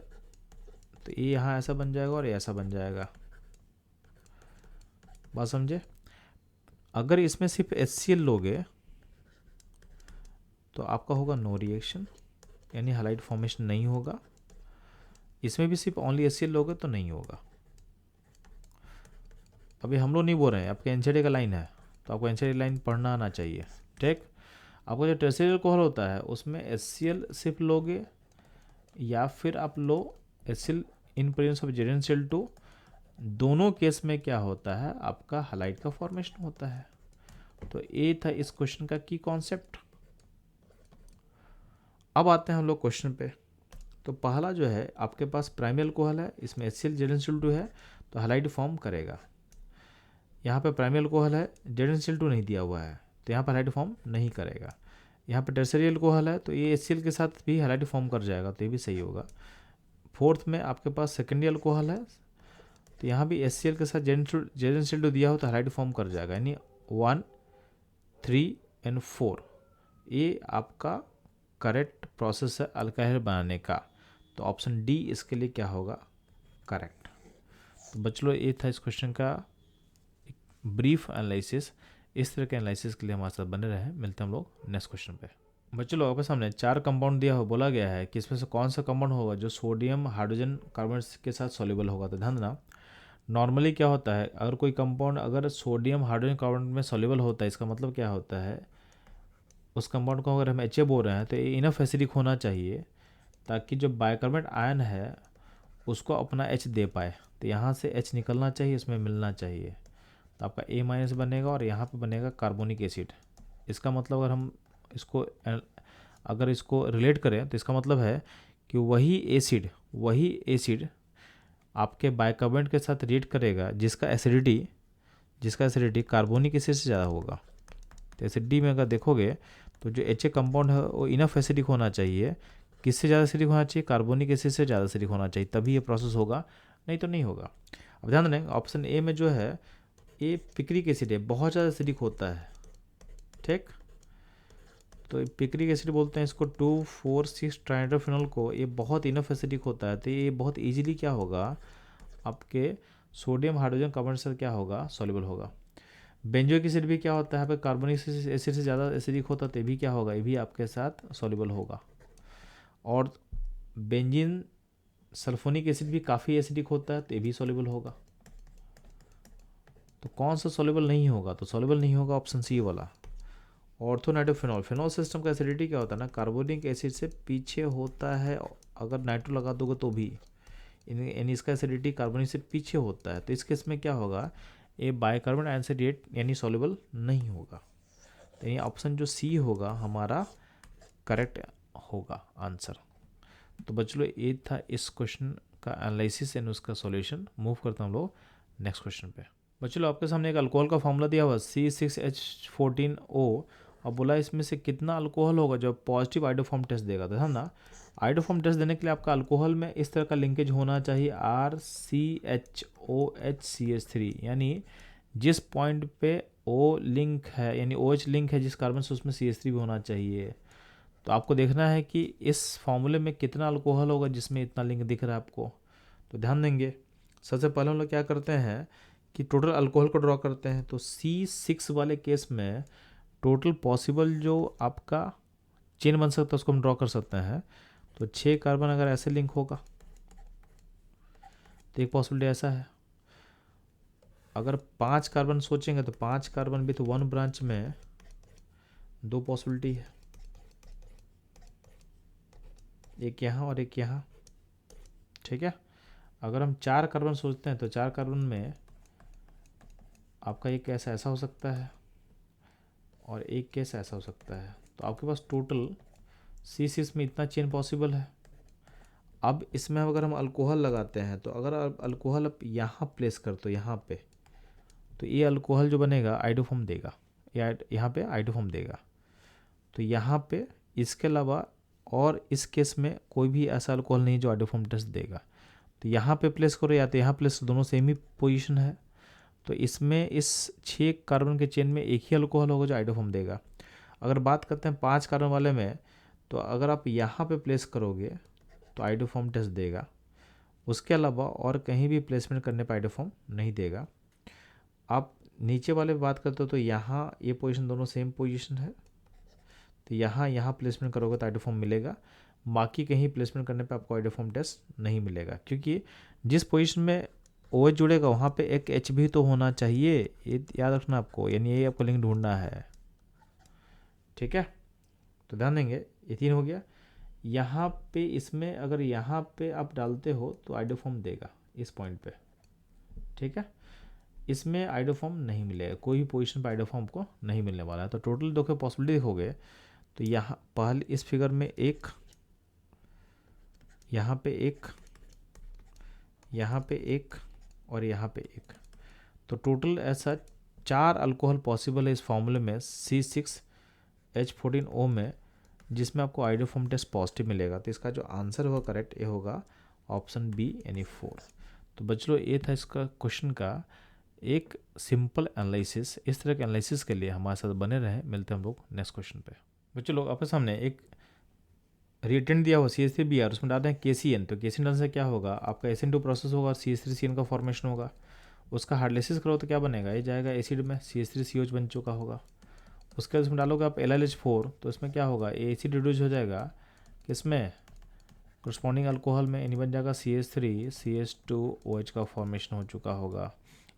तो ये यहाँ ऐसा बन जाएगा और ये ऐसा बन जाएगा। बात समझे? अगर इसमें सिर्फ HCl लोगे तो आपका होगा नो रिएक्शन, यानी हैलाइड फॉर्मेशन नहीं होगा। इसमें भी सिर्फ ओनली HCl लोगे तो नहीं होगा। अभी हम लोग नहीं बोल रहे हैं, आपके NCERT का लाइन है तो आपको NCERT लाइन पढ़ना आना चाहिए। ठीक, आपको जो टर्शियरी अल्कोहल होता है उसमें HCl सिर्फ लोगे या फिर आप लो HCl in presence of ZnCl2, दोनों केस में क्या होता है आपका हैलाइड का फॉर्मेशन होता है। तो ये था इस क्वेश्चन का की कॉन्सेप्ट। अब आते हैं हम लोग क्वेश्चन पे। तो पहला जो है आपके पास प्राइमरी अल्कोहल है, इसमें HCl ZnCl2 है तो हैलाइड फॉर्म करेगा। यहाँ पे प्राइमरी अल्कोहल है, ZnCl2 नहीं दिया हुआ है तो यहाँ पर हैलाइड फॉर्म नहीं करेगा। यहाँ पे टर्शियरी अल्कोहल है तो ये HCl के साथ भी हैलाइड फॉर्म कर जाएगा तो ये भी सही होगा। फोर्थ में आपके पास सेकेंडरी अल्कोहल है तो यहाँ भी HCl के साथ ZnCl2 दिया हो तो हैलाइड फॉर्म कर जाएगा, यानी 1, 3 और 4 ये आपका करेक्ट प्रोसेस है अल्काइल बनाने का। तो ऑप्शन डी इसके लिए क्या होगा करेक्ट। तो बच्चों ये था इस क्वेश्चन का ब्रीफ एनालिसिस। इस तरह के एनालिसिस के लिए हमारे साथ बने रहे। मिलते हैं हम लोग नेक्स्ट क्वेश्चन पे। बच्चों लोगों के सामने 4 कंपाउंड दिया हो, बोला गया है कि इसमें से कौन सा कंपाउंड होगा जो सोडियम हाइड्रोजन कार्बन के साथ सॉल्युबल होगा। तो ध्यान देना, नॉर्मली क्या होता है अगर कोई कंपाउंड अगर सोडियम हाइड्रोजन कार्बन में सॉल्युबल होता है, इसका मतलब क्या होता है उस कंपाउंड को अगर हम HA बोल रहे हैं तो ये इनफ एसिडिक होना चाहिए ताकि जो बाइकार्बोनेट आयन है उसको अपना H दे पाए। तो यहाँ से H निकलना चाहिए, इसमें मिलना चाहिए, तो आपका A- बनेगा और यहाँ पे बनेगा कार्बोनिक एसिड। इसका मतलब अगर हम इसको रिलेट करें तो इसका मतलब है कि वही एसिड आपके बाइकार्बोनेट के साथ रिएक्ट करेगा जिसका एसिडिटी कार्बोनिक एसिड से ज़्यादा होगा। तो एसिडिटी में अगर देखोगे तो जो HA कंपाउंड है वो इनफ एसिडिक होना चाहिए। किससे ज़्यादा एसिडिक होना चाहिए? कार्बोनिक एसिड से ज़्यादा एसिडिक होना चाहिए, तभी ये प्रोसेस होगा, नहीं तो नहीं होगा। अब ध्यान दें ऑप्शन ए में जो है ये पिक्रिक एसिड है, बहुत ज़्यादा एसिडिक होता है। ठीक, तो पिक्रिक एसिड बोलते हैं इसको 2,4,6 ट्राइहाइड्रोफिनॉल को, ये बहुत इनफ एसिडिक होता है। तो ये बहुत इजीली क्या होगा आपके सोडियम हाइड्रोजन कार्बन से क्या होगा सॉल्युबल होगा। बेंजोइक एसिड भी क्या होता है यहाँ पे कार्बोनिक एसिड से ज़्यादा एसिडिक होता है तो ये भी क्या होगा, ये भी आपके साथ सॉल्युबल होगा। और बेंजीन सल्फोनिक एसिड भी काफ़ी एसिडिक होता है तो ये भी सॉल्युबल होगा। तो कौन सा सॉल्युबल नहीं होगा? तो सॉल्युबल नहीं होगा ऑप्शन सी वाला ऑर्थोनाइट्रोफिनॉल। फिनॉल सिस्टम का एसिडिटी क्या होता है ना, कार्बोनिक एसिड से पीछे होता है। अगर नाइट्रो लगा दोगे तो भी यानी इसका एसिडिटी कार्बोनिक से पीछे होता है। तो इस केस में क्या होगा, ये बाइकार्बोनेट आयन से रिएक्ट यानी सॉल्युबल नहीं होगा। तो ये ऑप्शन जो सी होगा हमारा करेक्ट होगा आंसर। तो बच्चों ये था इस क्वेश्चन का एनालिसिस एंड उसका सॉल्यूशन। मूव करता हूँ हम लोग नेक्स्ट क्वेश्चन पे। बच्चों आपके सामने एक अल्कोहल का फॉर्मूला दिया हुआ C6H14O और बोला इसमें से कितना अल्कोहल होगा जो पॉजिटिव आइडोफॉर्म टेस्ट देगा। तो ना आइडोफॉर्म टेस्ट देने के लिए आपका अल्कोहल में इस तरह का लिंकेज होना चाहिए RCHOHCH3, यानी जिस पॉइंट पे O लिंक है यानी OH लिंक है जिस कार्बन से उसमें CH3 भी होना चाहिए। तो आपको देखना है कि इस फॉर्मूले में कितना अल्कोहल होगा जिसमें इतना लिंक दिख रहा है आपको। तो ध्यान देंगे, सबसे पहले हम लोग क्या करते हैं कि टोटल अल्कोहल को ड्रॉ करते हैं। तो C6 वाले केस में टोटल पॉसिबल जो आपका चेन बन सकता है उसको हम ड्रॉ कर सकते हैं। तो 6 कार्बन अगर ऐसे लिंक होगा तो एक पॉसिबिलिटी ऐसा है। अगर 5 कार्बन सोचेंगे तो 5 कार्बन विथ 1 ब्रांच में 2 पॉसिबिलिटी है, एक यहाँ और एक यहाँ। ठीक है, अगर हम 4 कार्बन सोचते हैं तो 4 कार्बन में आपका एक केस ऐसा हो सकता है और एक केस ऐसा हो सकता है। तो आपके पास टोटल C6 में इतना चेन पॉसिबल है। अब इसमें अगर हम अल्कोहल लगाते हैं तो अगर अल्कोहल आप यहाँ प्लेस कर तो यहाँ पे तो ये अल्कोहल जो बनेगा आइडोफॉर्म देगा, यहाँ पे आइडोफॉर्म देगा। तो यहाँ पे इसके अलावा और इस केस में कोई भी ऐसा अल्कोहल नहीं जो आइडोफॉर्म टेस्ट देगा। तो यहाँ पे प्लेस करो या तो यहाँ प्लेस, दोनों सेम ही पोजीशन है। तो इसमें इस 6 कार्बन के चेन में एक ही अल्कोहल होगा जो आइडोफॉर्म देगा। अगर बात करते हैं 5 कार्बन वाले में तो अगर आप यहाँ पे प्लेस करोगे तो आइडोफॉर्म टेस्ट देगा उसके अलावा और कहीं भी प्लेसमेंट करने पर आइडोफॉर्म नहीं देगा। आप नीचे वाले बात करते हो तो यहाँ ये पोजीशन दोनों सेम पोजीशन है, तो यहाँ प्लेसमेंट करोगे तो आइडोफॉर्म मिलेगा। बाकी कहीं प्लेसमेंट करने पे आपको आइडोफॉर्म टेस्ट नहीं मिलेगा, क्योंकि जिस पोजीशन में ओ एच जुड़ेगा वहाँ पे एक एच भी तो होना चाहिए, ये याद रखना आपको, यानी ये आपको लिंक ढूंढना है। ठीक है, तो ध्यान देंगे। ये 3 हो गया। यहाँ पे इसमें अगर यहाँ पे आप डालते हो तो आइडोफॉर्म देगा इस पॉइंट पे। ठीक है, इसमें आइडोफॉर्म नहीं मिलेगा, कोई भी पोजीशन पर आइडोफॉर्म को नहीं मिलने वाला है। तो टोटल देखो पॉसिबिलिटी देखोगे तो यहाँ पहले इस फिगर में एक, यहाँ पे एक, यहाँ पे एक और यहाँ पे एक, तो टोटल ऐसा 4 अल्कोहल पॉसिबल है इस फॉर्मूले में C6H14O में, जिसमें आपको आइडोफॉर्म टेस्ट पॉजिटिव मिलेगा। तो इसका जो आंसर होगा करेक्ट ये होगा ऑप्शन बी यानी 4। तो बच्चों ये था इसका क्वेश्चन का एक सिंपल एनालिसिस। इस तरह के एनालिसिस के लिए हमारे साथ बने रहें। मिलते हैं हम लोग नेक्स्ट क्वेश्चन पे। बच्चों लोग आपके सामने एक रिएक्टेंट दिया हुआ CH3Br, उसमें डालते हैं KCN। तो KCN डालने से क्या होगा, आपका SN2 प्रोसेस होगा, CH3CN का फॉर्मेशन होगा। उसका हार्डलिसिस करो तो क्या बनेगा, ये जाएगा एसिड में, CH3COH बन चुका होगा। उसके बाद इसमें डालोगे आप LiLH4, तो इसमें क्या होगा, ये एसिड रिड्यूस हो जाएगा किसमें, करस्पॉन्डिंग अल्कोहल में, यानी बन जाएगा CH3CH2OH का फॉर्मेशन हो चुका होगा।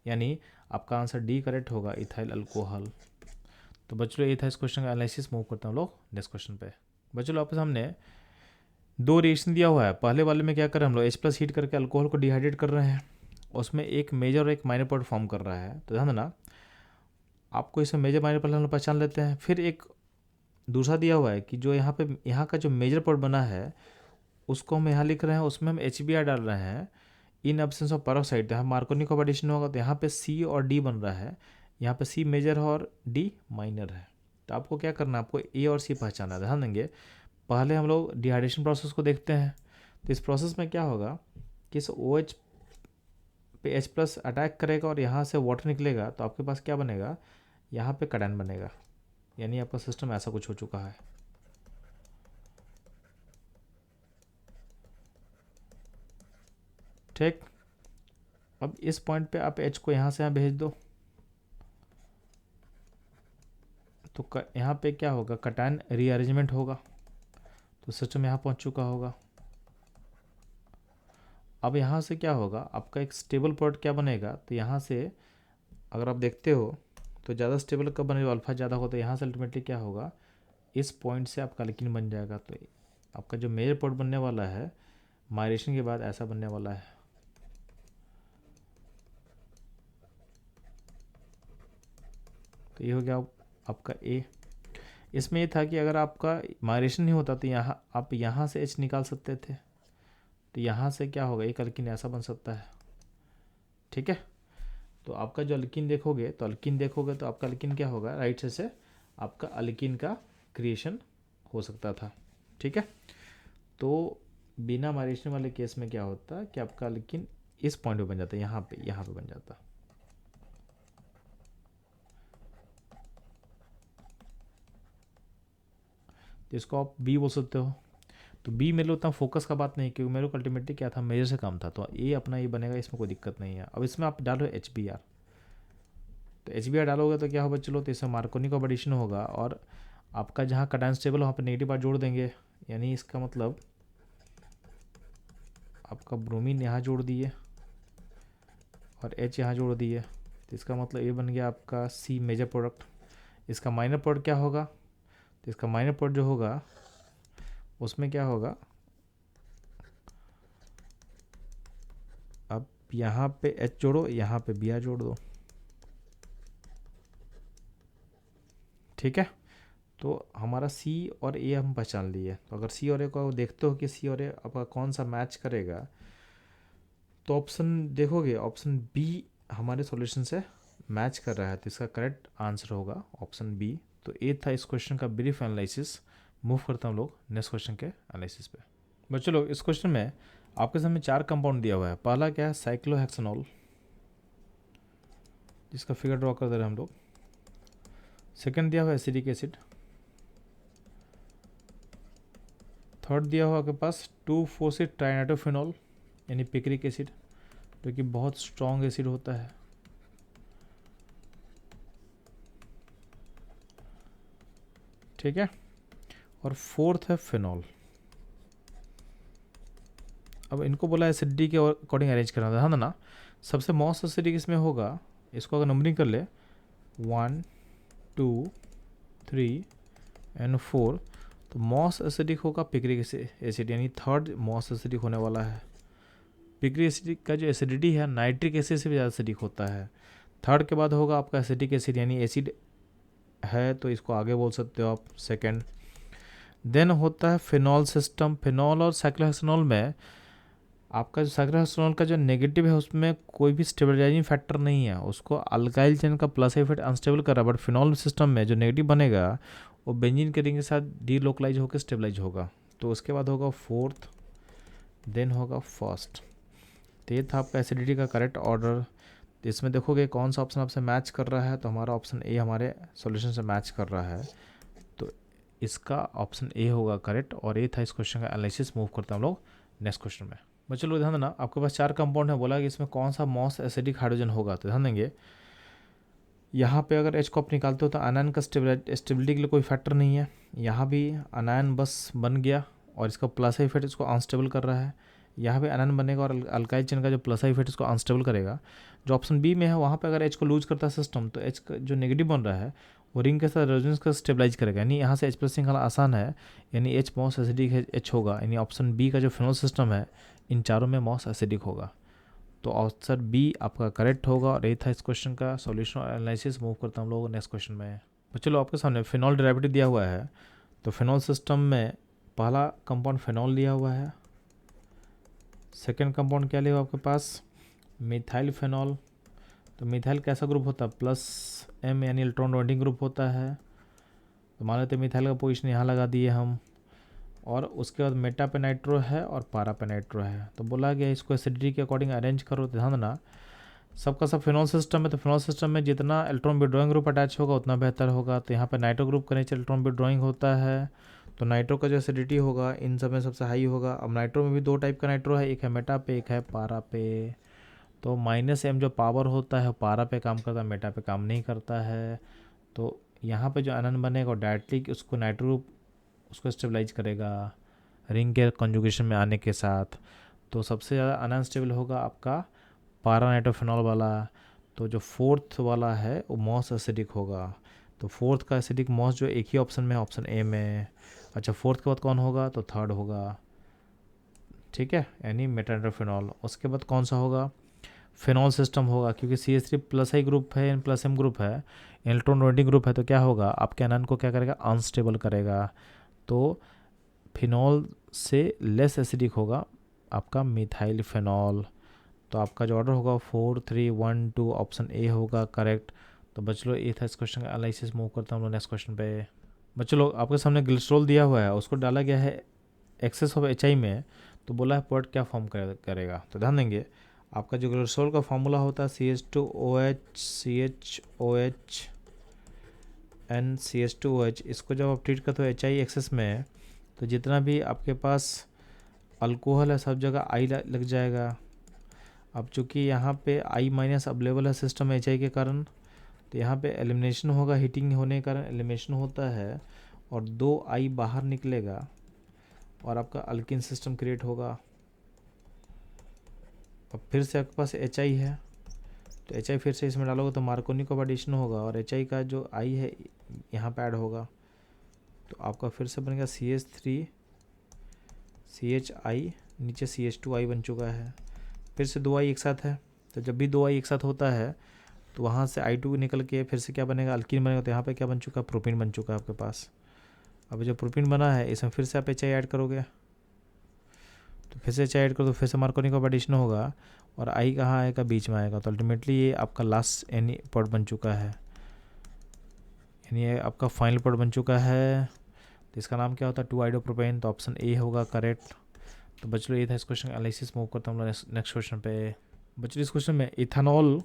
यानी आपका आंसर डी करेक्ट होगा, इथाइल अल्कोहल। तो बच्चों ये था इस क्वेश्चन का एनालिसिस। मूव करते हैं हम लोग नेक्स्ट क्वेश्चन पे। बच्चों आपके सामने 2 रिएक्शन दिया हुआ है। पहले वाले में क्या कर रहे हैं हम लोग, H+ हीट करके अल्कोहल को डिहाइड्रेट कर रहे हैं, उसमें एक मेजर और एक माइनर पार्ट फॉर्म कर रहा है। तो ध्यान देना, आपको इसमें मेजर माइनर पार्ट हम पहचान लेते हैं। फिर एक दूसरा दिया हुआ है कि जो यहाँ पे यहाँ का जो मेजर पार्ट बना है उसको हम यहाँ लिख रहे हैं, उसमें हम HBr डाल रहे हैं इन एब्सेंस ऑफ पेरोक्साइड। यहाँ मार्कोनी को एडिशन होगा तो यहाँ पे C और D बन रहा है, यहाँ पे C मेजर है और D माइनर है। तो आपको क्या करना है, आपको A और C पहचाना है। ध्यान देंगे, पहले हम लोग डिहाइड्रेशन प्रोसेस को देखते हैं। तो इस प्रोसेस में क्या होगा कि इस OH पे H+ अटैक करेगा और यहाँ से वाटर निकलेगा, तो आपके पास क्या बनेगा, यहाँ पे कटायन बनेगा। यानी आपका सिस्टम ऐसा कुछ हो चुका है। ठीक, अब इस पॉइंट पे आप H को यहाँ से यहाँ भेज दो, तो यहाँ पे क्या होगा, कटायन रीअरेंजमेंट होगा, तो सिस्टम यहाँ पहुँच चुका होगा। अब यहाँ से क्या होगा, आपका एक स्टेबल प्रोडक्ट क्या बनेगा, तो यहाँ से अगर आप देखते हो तो ज़्यादा स्टेबल कब बनेगा, अल्फा ज़्यादा होता है, यहाँ से अल्टीमेटली क्या होगा, इस पॉइंट से आपका अल्कीन बन जाएगा। तो आपका जो मेजर प्रोडक्ट बनने वाला है माइग्रेशन के बाद ऐसा बनने वाला है। तो ये हो गया आपका ए। इसमें ये था कि अगर आपका माइग्रेशन नहीं होता तो यहाँ आप यहाँ से H निकाल सकते थे, तो यहाँ से क्या होगा, एक अल्कीन ऐसा बन सकता है। ठीक है, तो आपका जो अल्कीन देखोगे तो आपका अल्कीन क्या होगा, राइट से आपका अल्कीन का क्रिएशन हो सकता था। ठीक है, तो बिना माइग्रेशन वाले केस में क्या होता है कि आपका अल्कीन इस पॉइंट पे बन जाता है, यहाँ पे बन जाता। तो इसको आप बी बोल सकते हो। तो बी मेरे लिए उतना फोकस का बात नहीं, क्योंकि मेरे को अल्टीमेटली क्या था, मेजर से काम था। तो ये अपना ये बनेगा, इसमें कोई दिक्कत नहीं है। अब इसमें आप डालो HBr, तो HBr डालोगे तो क्या होगा, चलो तो इसमें मार्कोनी का एडिशन होगा और आपका जहाँ कटायन स्टेबल वहाँ पे नेगेटिव पार्ट जोड़ देंगे। यानी इसका मतलब आपका ब्रोमीन यहाँ जोड़ दिए और H यहाँ जोड़ दिए, तो इसका मतलब ये बन गया आपका C मेजर प्रोडक्ट। इसका माइनर प्रोडक्ट क्या होगा, तो इसका माइनर प्रोडक्ट जो होगा उसमें क्या होगा, अब यहाँ पे H जोड़ो, यहाँ पे Br जोड़ दो। ठीक है, तो हमारा C और A हम पहचान लिए। तो अगर C और A को देखते हो कि C और A आपका कौन सा मैच करेगा, तो ऑप्शन देखोगे, ऑप्शन बी हमारे सॉल्यूशन से मैच कर रहा है, तो इसका करेक्ट आंसर होगा ऑप्शन बी। तो ये था इस क्वेश्चन का ब्रीफ एनालिसिस। मूव करता हूँ लोग नेक्स्ट क्वेश्चन के एनालिसिस पे। बच्चों लोग इस क्वेश्चन में आपके सामने 4 कंपाउंड दिया हुआ है। पहला क्या है, साइक्लोहेक्सेनॉल, जिसका फिगर ड्रॉ कर दे रहे हैं हम लोग। सेकंड दिया हुआ है एसिडिक एसिड। थर्ड दिया हुआ आपके पास 2,4,6 ट्राइनाइट्रोफिनॉल, यानी पिक्रिक एसिड, जो कि बहुत स्ट्रॉन्ग एसिड होता है। ठीक है, और फोर्थ है फिनॉल। अब इनको बोला एसिडिटी के अकॉर्डिंग अरेंज करना था, हाँ ना। सबसे मोस्ट एसिडिक इसमें होगा, इसको अगर नंबरिंग कर ले 1 2 3 एंड 4, तो मोस्ट एसिडिक होगा पिक्रिक एसिड, यानी थर्ड मोस्ट एसिडिक होने वाला है। पिक्रिक एसिड का जो एसिडिटी है नाइट्रिक एसिड से भी ज़्यादा एसिडिक होता है। थर्ड के बाद होगा आपका एसिटिक एसिड, यानी एसिड है तो इसको आगे बोल सकते हो आप सेकेंड। देन होता है फिनॉल सिस्टम। फिनॉल और साइक्लोहेक्सेनॉल में आपका जो साइक्लोहेक्सेनॉल का जो नेगेटिव है उसमें कोई भी स्टेबलाइजिंग फैक्टर नहीं है, उसको अल्काइल चेन का प्लस इफेक्ट अनस्टेबल कर रहा है। बट फिनॉल सिस्टम में जो नेगेटिव बनेगा वो बेंजीन के रिंग के साथ डीलोकलाइज होकर स्टेबलाइज होगा। तो उसके बाद होगा फोर्थ, देन होगा फर्स्ट। तो ये था आपका एसिडिटी का करेक्ट ऑर्डर। तो इसमें देखोगे कौन सा ऑप्शन आपसे मैच कर रहा है, तो हमारा ऑप्शन ए हमारे सॉल्यूशन से मैच कर रहा है, तो इसका ऑप्शन ए होगा करेक्ट। और ये था इस क्वेश्चन का एनालिसिस। मूव करते हैं हम लोग नेक्स्ट क्वेश्चन में। बच्चों लोग ध्यान देना, आपके पास 4 कंपाउंड है, बोला कि इसमें कौन सा मोस्ट एसिडिक हाइड्रोजन होगा। तो ध्यान देंगे, यहाँ पे अगर एच को आप निकालते हो तो अनायन का स्टेबिलिटी के लिए कोई फैक्टर नहीं है। यहाँ भी अनायन बस बन गया और इसका प्लस इफेक्ट इसको अनस्टेबल कर रहा है। यहाँ पे अनायन बनेगा और अल्काइल चेन का जो प्लस इफेक्ट इसको अनस्टेबल करेगा। जो ऑप्शन बी में है वहाँ पे अगर एच को लूज करता है सिस्टम, तो एच का जो नेगेटिव बन रहा है वो रिंग के साथ रेजोनेंस का स्टेबलाइज करेगा, यानी यहाँ से एच प्लस निकालना आसान है, यानी एच मोस्ट एसिडिक एच होगा। यानी ऑप्शन बी का जो फिनॉल सिस्टम है इन चारों में मोस्ट एसिडिक होगा। तो ऑप्शन बी आपका करेक्ट होगा। और ये था इस क्वेश्चन का सॉल्यूशन और एनालिसिस। मूव करता हम लोग नेक्स्ट क्वेश्चन में। तो चलो आपके सामने फिनॉल डेरिवेटिव दिया हुआ है। तो फिनॉल सिस्टम में पहला कंपाउंड फिनॉल लिया हुआ है, सेकेंड कंपाउंड क्या लिया हुआ आपके पास, मिथाइल फिनॉल। तो मिथाइल कैसा ग्रुप होता है, प्लस एम, यानी इलेक्ट्रॉन डोनेटिंग ग्रुप होता है। तो मान लेते हैं मिथाइल का पोजीशन यहाँ लगा दिए हम, और उसके बाद मेटा पे नाइट्रो है और पारा पे नाइट्रो है। तो बोला गया इसको एसिडिटी के अकॉर्डिंग अरेंज करो। तो ध्यान देना, सबका सब फिनॉल सिस्टम है, तो फिनॉल सिस्टम में जितना इलेक्ट्रॉन विड्रॉइंग ग्रुप अटैच होगा उतना बेहतर होगा। तो यहाँ पे नाइट्रो ग्रुप का नीचे इलेक्ट्रॉन विड्रॉइंग होता है, तो नाइट्रो का जो एसिडिटी होगा इन सब में सबसे हाई होगा। अब नाइट्रो में भी 2 टाइप का नाइट्रो है, एक है मेटा पे, एक है पारा पे। तो -m जो पावर होता है पारा पे काम करता है, मेटा पे काम नहीं करता है। तो यहाँ पे जो आयन बनेगा डायरेक्टली उसको नाइट्रो ग्रुप उसको स्टेबलाइज करेगा रिंग के कॉन्जुगेशन में आने के साथ। तो सबसे ज़्यादा अनस्टेबल होगा आपका पारा नाइट्रोफिनॉल वाला। तो जो फोर्थ वाला है वो मोस्ट एसिडिक होगा। तो फोर्थ का एसिडिक मोस्ट जो एक ही ऑप्शन में है, ऑप्शन ए में। अच्छा, फोर्थ के बाद कौन होगा, तो थर्ड होगा। ठीक है, यानी मेटानाइट्रोफिनॉल। उसके बाद कौन सा होगा, फिनॉल सिस्टम होगा, क्योंकि CH3 प्लस आई ग्रुप है, प्लस एम ग्रुप है, इलेक्ट्रॉन डोनेटिंग ग्रुप है। तो क्या होगा, आपके आयन को क्या करेगा, अनस्टेबल करेगा। तो फिनॉल से लेस एसिडिक होगा आपका मिथाइल फिनॉल। तो आपका जो ऑर्डर होगा 4 3 1 2 ऑप्शन ए होगा करेक्ट। तो बच्चों लोग ये था इस क्वेश्चन का एनालिसिस। मूव करता हूँ नेक्स्ट क्वेश्चन पे। बच्चों लोग आपके सामने ग्लिसरॉल दिया हुआ है, उसको डाला गया है एक्सेस ऑफ HI में। तो बोला है प्रोडक्ट क्या फॉर्म करेगा। तो ध्यान देंगे, आपका जो ग्लिसरॉल का फॉर्मूला होता है CH2OH CHOH N CH2OH। इसको जब आप ट्रीट करते हो HI एक्सेस में, तो जितना भी आपके पास अल्कोहल है सब जगह I लग जाएगा। अब चूँकि यहाँ पे I- अवेलेबल है सिस्टम HI के कारण, तो यहाँ पे एलिमिनेशन होगा, हीटिंग होने के कारण एलिमिनेशन होता है, और 2 I बाहर निकलेगा और आपका अल्किन सिस्टम क्रिएट होगा। अब फिर से आपके पास HI है, तो HI फिर से इसमें डालोगे तो मार्कोनी का एडिशन होगा, और HI का जो I है यहाँ पे ऐड होगा। तो आपका फिर से बनेगा CH3 CHI, नीचे CH2I बन चुका है। फिर से 2 I एक साथ है, तो जब भी 2 I एक साथ होता है तो वहाँ से I2 निकल के फिर से क्या बनेगा, अल्कीन बनेगा। तो यहाँ पे क्या बन चुका है, प्रोपीन बन चुका है आपके पास। अब जो प्रोपीन बना है इसमें फिर से आप HI ऐड करोगे, तो फिर से HI ऐड करो तो फिर से मार्कोनी का एडिशन होगा, और I कहाँ आएगा, बीच में आएगा। तो अल्टीमेटली ये आपका लास्ट यानी पॉट बन चुका है, यानी ये आपका फाइनल पॉट बन चुका है। तो इसका नाम क्या होता है, 2-आइडोप्रोपेन। तो ऑप्शन ए होगा करेक्ट। तो बच्चों ये था इस क्वेश्चन का एनालिसिस। मूव करता हूँ नेक्स्ट क्वेश्चन पे। बच्चों इस क्वेश्चन में इथेनॉल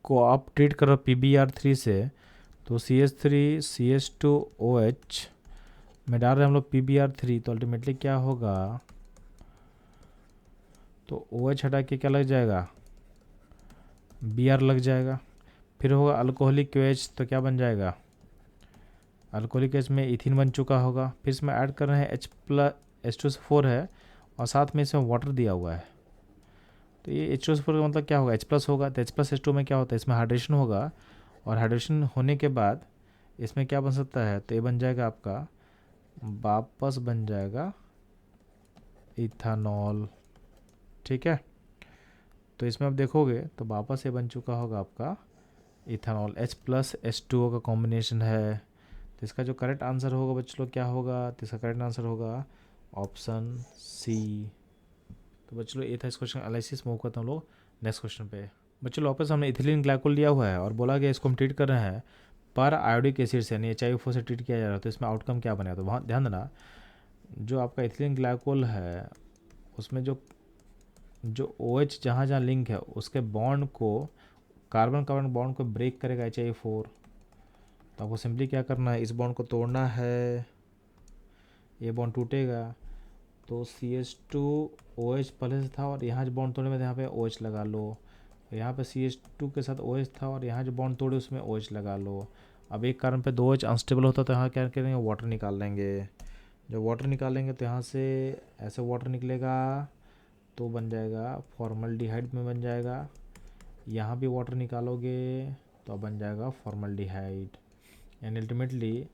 को आप ट्रीट करो PbR3 से, तो CH3 CH2OH में डाल रहे हैं हम लोग PbR3। तो अल्टीमेटली क्या होगा, तो OH हटा के क्या लग जाएगा, Br लग जाएगा। फिर होगा अल्कोहलिक OH, तो क्या बन जाएगा, अल्कोहलिक OH में इथिन बन चुका होगा। फिर इसमें ऐड कर रहे हैं H+H2SO4 है और साथ में इसमें वाटर दिया हुआ है। तो ये H2SO4 का मतलब क्या होगा, H+ होगा। तो H+H2 में क्या होता है, इसमें हाइड्रेशन होगा और हाइड्रेशन होने के बाद इसमें क्या बन सकता है, तो ये बन जाएगा आपका, वापस बन जाएगा इथानॉल। ठीक है, तो इसमें आप देखोगे तो वापस ये बन चुका होगा आपका इथानॉल। H+H2O का कॉम्बिनेशन है। तो इसका जो करेक्ट आंसर होगा बच्चों क्या होगा, तो इसका करेक्ट आंसर होगा ऑप्शन सी। तो बच्चों ये था इस क्वेश्चन एनालिसिस। मूव करता हूँ लोग नेक्स्ट क्वेश्चन पे। बच्चों वापस हमने इथिलीन ग्लाइकोल लिया हुआ है और बोला गया इसको हम ट्रीट कर रहे हैं पर आयोडिक एसिड से, यानी HiO4 से ट्रीट किया जा रहा है। तो इसमें आउटकम क्या बनेगा, तो वहाँ ध्यान देना, जो आपका इथिलीन ग्लाइकोल है उसमें जो OH जहाँ जहाँ लिंक है उसके बॉन्ड को, कार्बन कार्बन बॉन्ड को ब्रेक करेगा HiO4। तो आपको सिंपली क्या करना है, इस बॉन्ड को तोड़ना है, ये बॉन्ड टूटेगा तो CH2OH पहले से था और यहाँ जो बॉन्ड तोड़ने में यहाँ पे OH लगा लो। यहाँ पे CH2 के साथ OH था और यहाँ जो बॉन्ड तोड़े उसमें OH लगा लो। अब एक कारण पे 2 OH अनस्टेबल होता तो यहाँ क्या करेंगे, वाटर निकाल लेंगे। जब वाटर निकालेंगे तो यहाँ से ऐसे वाटर निकलेगा तो बन जाएगा फॉर्मल्डिहाइड में बन जाएगा। यहाँ भी वाटर निकालोगे तो बन जाएगा फॉर्मल्डिहाइड। यानी अल्टीमेटली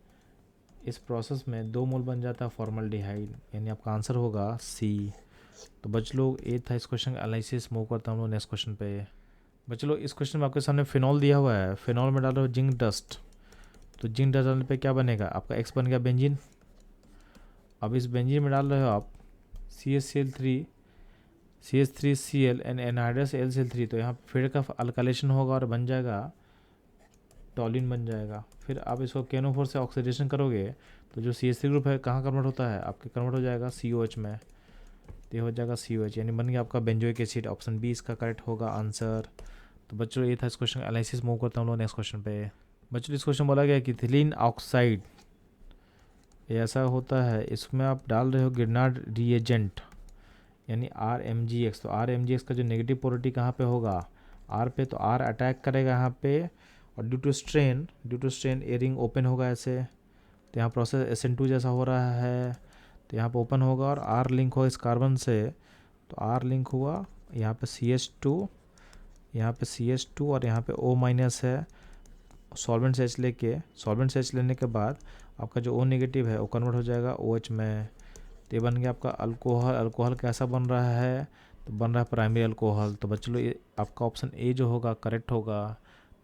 इस प्रोसेस में 2 मोल बन जाता है फॉर्मल्डिहाइड, यानी आपका आंसर होगा सी। तो बच लोग ये था इस क्वेश्चन का एनालिसिस। मूव करता हूँ नेक्स्ट क्वेश्चन पे। बच लोग इस क्वेश्चन में आपके सामने फिनॉल दिया हुआ है, फिनॉल में डाल रहे हो जिंक डस्ट। तो जिंक डस्ट डालने पे क्या बनेगा, आपका X बन गया बेंजीन। अब इस बेंजीन में डाल रहे हो आप CH3Cl एंड एनहाइड्रस LCl3। तो यहाँ फिर का अल्काइलेशन होगा और बन जाएगा टॉलिन बन जाएगा। फिर आप इसको KNO4 से ऑक्सीडेशन करोगे तो जो CH3 ग्रुप है कहाँ कन्वर्ट होता है, आपके कन्वर्ट हो जाएगा COH में। तो ये हो जाएगा COH, यानी बन गया आपका बेंजोइक एसिड। ऑप्शन बी इसका करेक्ट होगा आंसर। तो बच्चों ये था इस क्वेश्चन एनालिसिस। मूव करता हूँ लोग नेक्स्ट क्वेश्चन पे। बच्चों इस क्वेश्चन बोला गया कि इथिलीन ऑक्साइड ये ऐसा होता है, इसमें आप डाल रहे हो गिरनार्ड रिएजेंट यानी RMgX। तो RMgX का जो नेगेटिव पोलरिटी कहाँ पे होगा, R पे। तो R अटैक करेगा यहाँ पे और due to strain a ring open होगा ऐसे। तो यहाँ प्रोसेस SN2 जैसा हो रहा है, तो यहाँ पे ओपन होगा और R लिंक होगा इस कार्बन से। तो R लिंक हुआ यहाँ पे CH2, यहाँ पे CH2 और यहाँ पे O- है। सॉल्वेंट से H लेने के बाद आपका जो O नेगेटिव है वो कन्वर्ट हो जाएगा OH में। तो ये बन गया आपका अल्कोहल। अल्कोहल कैसा बन रहा है, तो बन रहा है प्राइमरी अल्कोहल। तो बच्चों ये आपका ऑप्शन ए जो होगा करेक्ट होगा।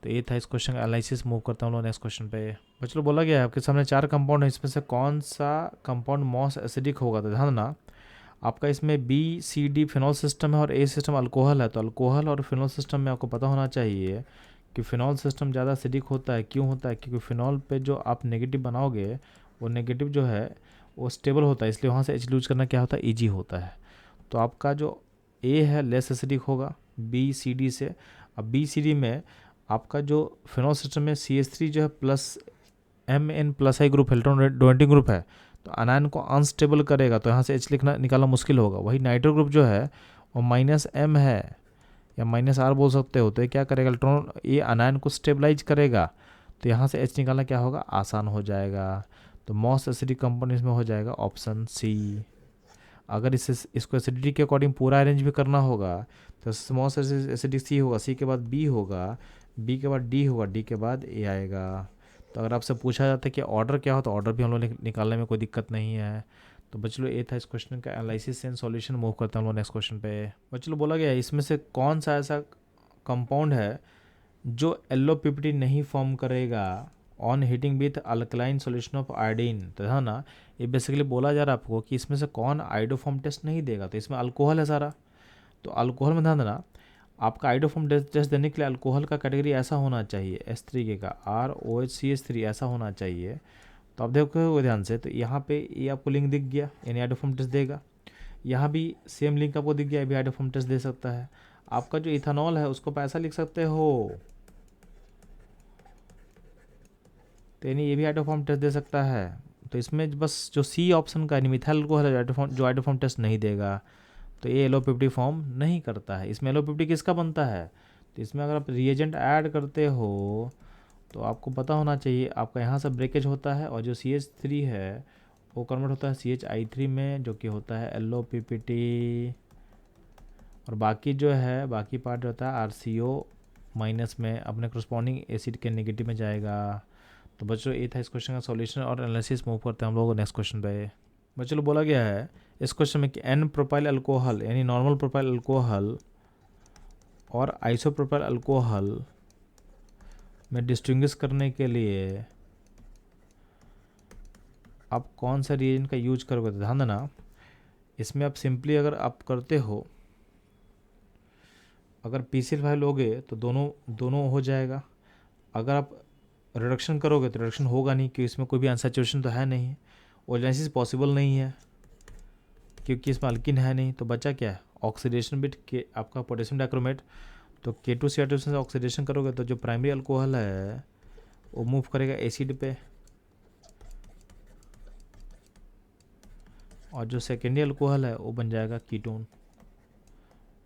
तो ये था इस क्वेश्चन का एनालिसिस। मूव करता हूँ नेक्स्ट क्वेश्चन पे। बच्चों बोला गया है आपके सामने 4 कंपाउंड है, इसमें से कौन सा कंपाउंड मोस्ट एसिडिक होगा। तो ध्यान देना, आपका इसमें BCD फिनॉल सिस्टम है और A सिस्टम अल्कोहल है। तो अल्कोहल और फिनॉल सिस्टम में आपको पता होना चाहिए कि फिनॉल सिस्टम ज़्यादा एसिडिक होता है। क्यों होता है, क्योंकि फिनॉल पे जो आप नेगेटिव बनाओगे वो नेगेटिव जो है वो स्टेबल होता है, इसलिए वहाँ से H लूज करना क्या होता है, ईजी होता है। तो आपका जो A है लेस एसिडिक होगा BCD से। अब BCD में आपका जो फिनॉल सिस्टम में CH3 जो है plus Mn+I group electron donating group है, तो अनायन को अनस्टेबल करेगा। तो यहाँ से H लिखना निकालना मुश्किल होगा। वही नाइट्रो ग्रुप जो है वो -M है या -R बोल सकते हो। तो ये क्या करेगा, इलेक्ट्रॉन ये अनायन को स्टेबलाइज करेगा। तो यहाँ से H निकालना क्या होगा, आसान हो जाएगा। तो मोस्ट एसिडिक कंपाउंड इसमें हो जाएगा ऑप्शन सी। अगर इसको एसिडिटी के अकॉर्डिंग पूरा अरेंज भी करना होगा तो मोस्ट एसिडिक C होगा, C के बाद B होगा, B के बाद D होगा, D के बाद A आएगा। तो अगर आपसे पूछा जाता है कि ऑर्डर क्या हो, तो ऑर्डर भी हम लोग निकालने में कोई दिक्कत नहीं है। तो बच्चों ये था इस क्वेश्चन का एनालिसिस एंड सॉल्यूशन। मूव करता हूँ नेक्स्ट क्वेश्चन पे। बच्चों बोला गया है इसमें से कौन सा ऐसा कंपाउंड है जो LOPPT नहीं फॉर्म करेगा on heating with alkaline solution of iodine. तो है ना, ये बेसिकली बोला जा रहा है आपको कि इसमें से कौन आइडोफॉर्म टेस्ट नहीं देगा। तो इसमें अल्कोहल है सारा। तो अल्कोहल में ध्यान देना, आपका आइडोफॉर्म टेस्ट देने के लिए अल्कोहल का कैटेगरी ऐसा होना चाहिए S तरीके का ROHCH3 ऐसा होना चाहिए। तो आप देखो ध्यान से, तो यहाँ पे ये आपको लिंक दिख गया, यानी आइडोफॉर्म टेस्ट देगा। यहाँ भी सेम लिंक आपको दिख गया, ये भी आइडोफॉर्म टेस्ट दे सकता है। आपका जो इथेनॉल है उसको पैसा लिख सकते हो, तो यानी ये भी आइडोफॉर्म टेस्ट दे सकता है। तो इसमें बस जो C ऑप्शन का यानी मिथाइल अल्कोहल है जो आइडोफॉर्म टेस्ट नहीं देगा। तो ये LO50 फॉर्म नहीं करता है। इसमें LO50 किसका बनता है, तो इसमें अगर आप रिएजेंट ऐड करते हो तो आपको पता होना चाहिए, आपका यहाँ से ब्रेकेज होता है और जो CH3 है वो कन्वर्ट होता है CHI3 में, जो कि होता है LOPPT, और बाकी जो है बाकी पार्ट जो होता है RCO माइनस में अपने करस्पॉन्डिंग एसिड के नेगेटिव में जाएगा। तो बच्चों ये था इस क्वेश्चन का सॉल्यूशन और एनालिसिस। मूव करते हैं हम लोग नेक्स्ट क्वेश्चन पे। बच्चों बोला गया है इस क्वेश्चन में कि N प्रोपाइल अल्कोहल यानी नॉर्मल प्रोपाइल अल्कोहल और आइसोप्रोपाइल अल्कोहल में डिस्टिंग्विश करने के लिए आप कौन सा रिएजेंट का यूज करोगे। तो ध्यान देना, इसमें आप सिंपली अगर आप करते हो, अगर PCl5 लोगे तो दोनों हो जाएगा। अगर आप रिडक्शन करोगे तो रिडक्शन होगा नहीं, क्योंकि इसमें कोई भी अनसैचुरेशन तो है नहीं, ओजोलाइसिस पॉसिबल नहीं है क्योंकि इसमें अल्किन है नहीं। तो बचा क्या है, ऑक्सीडेशन बिट के आपका पोटेशियम डाइक्रोमेट। तो K2Cr2 से ऑक्सीडेशन करोगे तो जो प्राइमरी अल्कोहल है वो मूव करेगा एसिड पे, और जो सेकेंडरी अल्कोहल है वो बन जाएगा कीटोन।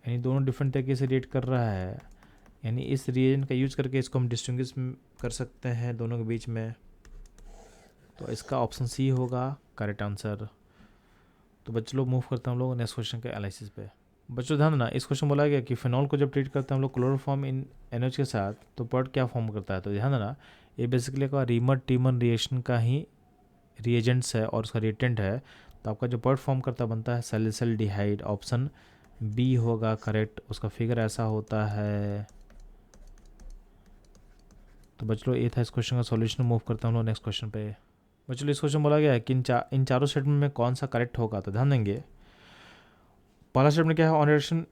यानी दोनों डिफरेंट तरीके से रिएक्ट कर रहा है, यानी इस रिएजेंट का यूज करके इसको हम डिस्टिंग्विश कर सकते हैं दोनों के बीच में। तो इसका ऑप्शन सी होगा करेक्ट आंसर। तो बच्चों लोग मूव करते हैं हम लोग नेक्स्ट क्वेश्चन के एनालिसिस पे। बच्चों ध्यान देना, इस क्वेश्चन बोला गया कि फिनॉल को जब ट्रीट करते हैं हम लोग क्लोरोफॉर्म इन NH के साथ तो प्रोडक्ट क्या फॉर्म करता है। तो ध्यान देना, ये बेसिकली का रीमर टीमन रिएक्शन का ही रिएजेंट्स है और उसका रिएक्टेंट है। तो आपका जो प्रोडक्ट फॉर्म करता बनता है सैलिसिल्डिहाइड। ऑप्शन बी होगा करेक्ट, उसका फिगर ऐसा होता है। तो बच्चों ये था इस क्वेश्चन का सॉल्यूशन। मूव करता हूँ हम लोग नेक्स्ट क्वेश्चन पे। बच्चों इस क्वेश्चन बोला गया है कि इन चारों स्टेटमेंट में कौन सा करेक्ट होगा। तो ध्यान देंगे, पहला स्टेटमेंट क्या है, on reaction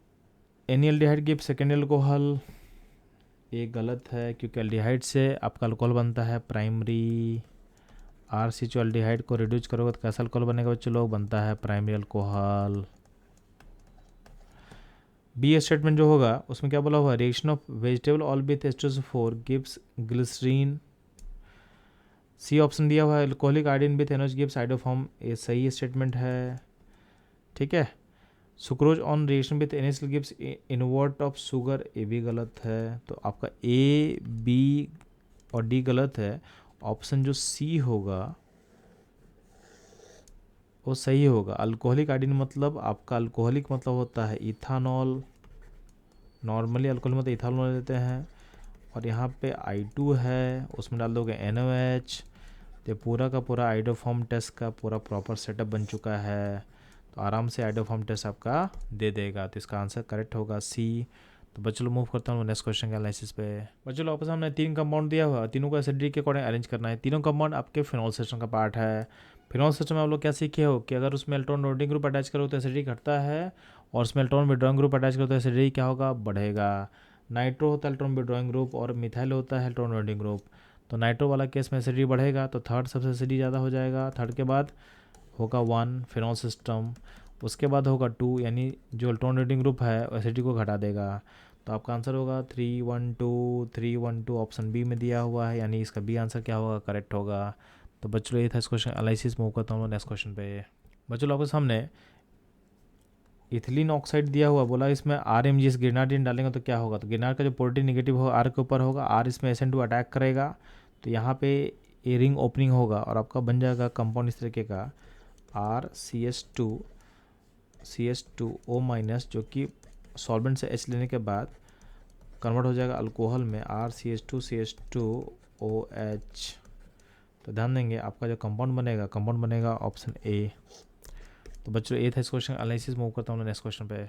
any aldehyde give second alcohol. ये गलत है क्योंकि एल्डिहाइड से आपका अल्कोहल बनता है प्राइमरी। RCHO एल्डिहाइड को रिड्यूस करोगे तो कैसा अल्कोहल बनेगा बच्चों लोग, बनता है प्राइमरी अल्कोहल। बी स्टेटमेंट जो होगा उसमें क्या बोला हुआ, reaction of vegetable oil with H2SO4 gives glycerine. C option दिया हुआ है alcoholic iodine with NH gives iodoform. ये सही स्टेटमेंट है, ठीक है। Sucrose on reaction with NaCl gives invert of sugar, ये भी गलत है। तो आपका A, B और D गलत है। ऑप्शन जो C होगा वो सही होगा। अल्कोहलिक आयोडीन मतलब आपका अल्कोहलिक मतलब होता है इथानॉल। नॉर्मली अल्कोहल मतलब इथानॉल लेते हैं, और यहाँ पे I2 है, उसमें डाल दोगे NOH। तो पूरा का पूरा आइडोफॉर्म टेस्ट का पूरा प्रॉपर सेटअप बन चुका है। तो आराम से आइडोफॉर्म टेस्ट आपका दे देगा। तो इसका आंसर करेक्ट होगा C। तो बच्चों लोग मूव करता हूँ नेक्स्ट क्वेश्चन के एनालिसिस पे। बच्चों लोग आपस हमने 3 कंपाउंड दिया हुआ, तीनों को एसिडिटी के अकॉर्डिंग अरेंज करना है। तीनों कंपाउंड आपके फिनॉल सिस्टम का पार्ट है। फिनॉल सिस्टम में आप लोग क्या सीखे हो कि अगर उसमें इलेक्ट्रॉन लोडिंग ग्रुप अटैच करो तो एसिडिटी घटता है, और उसमें इलेक्ट्रॉन विड्रॉइंग ग्रुप अटैच करो तो एसिडिटी क्या होगा, बढ़ेगा। नाइट्रो होता है इलेक्ट्रॉन विड्रॉइंग ग्रुप और मिथाइल होता है इलेक्ट्रॉन लोडिंग ग्रुप। तो नाइट्रो वाला केस में एसिडिटी बढ़ेगा, तो थर्ड सबसे एसिडिटी ज़्यादा हो जाएगा। थर्ड के बाद होगा 1 फिनॉल सिस्टम, उसके बाद होगा 2, यानी जो इलेक्ट्रॉन लोडिंग ग्रुप है एसिडिटी को घटा देगा। तो आपका आंसर होगा 312 ऑप्शन बी में दिया हुआ है, यानी इसका बी आंसर क्या होगा, करेक्ट होगा। तो बच्चों ये था इस क्वेश्चन एनालिसिस। मूव करता हूँ नेक्स्ट क्वेश्चन पे। बच्चों आपके सामने इथिलीन ऑक्साइड दिया हुआ, बोला इसमें RMG ग्रेनाडिन डालेंगे तो क्या होगा। तो ग्रेनाड का जो पोलरिटी नेगेटिव होगा R के ऊपर होगा, R इसमें SN2 अटैक करेगा, तो यहाँ पे ए रिंग ओपनिंग होगा और आपका बन जाएगा कंपाउंड इस तरीके का RCH2O माइनस, जो कि सॉल्वेंट से H लेने के बाद कन्वर्ट हो जाएगा अल्कोहल में RCH2CH2OH। तो ध्यान देंगे आपका जो कंपाउंड बनेगा ऑप्शन A। तो बच्चों ये था इस क्वेश्चन एनालिसिस। मूव करता हूँ नेक्स्ट क्वेश्चन पे।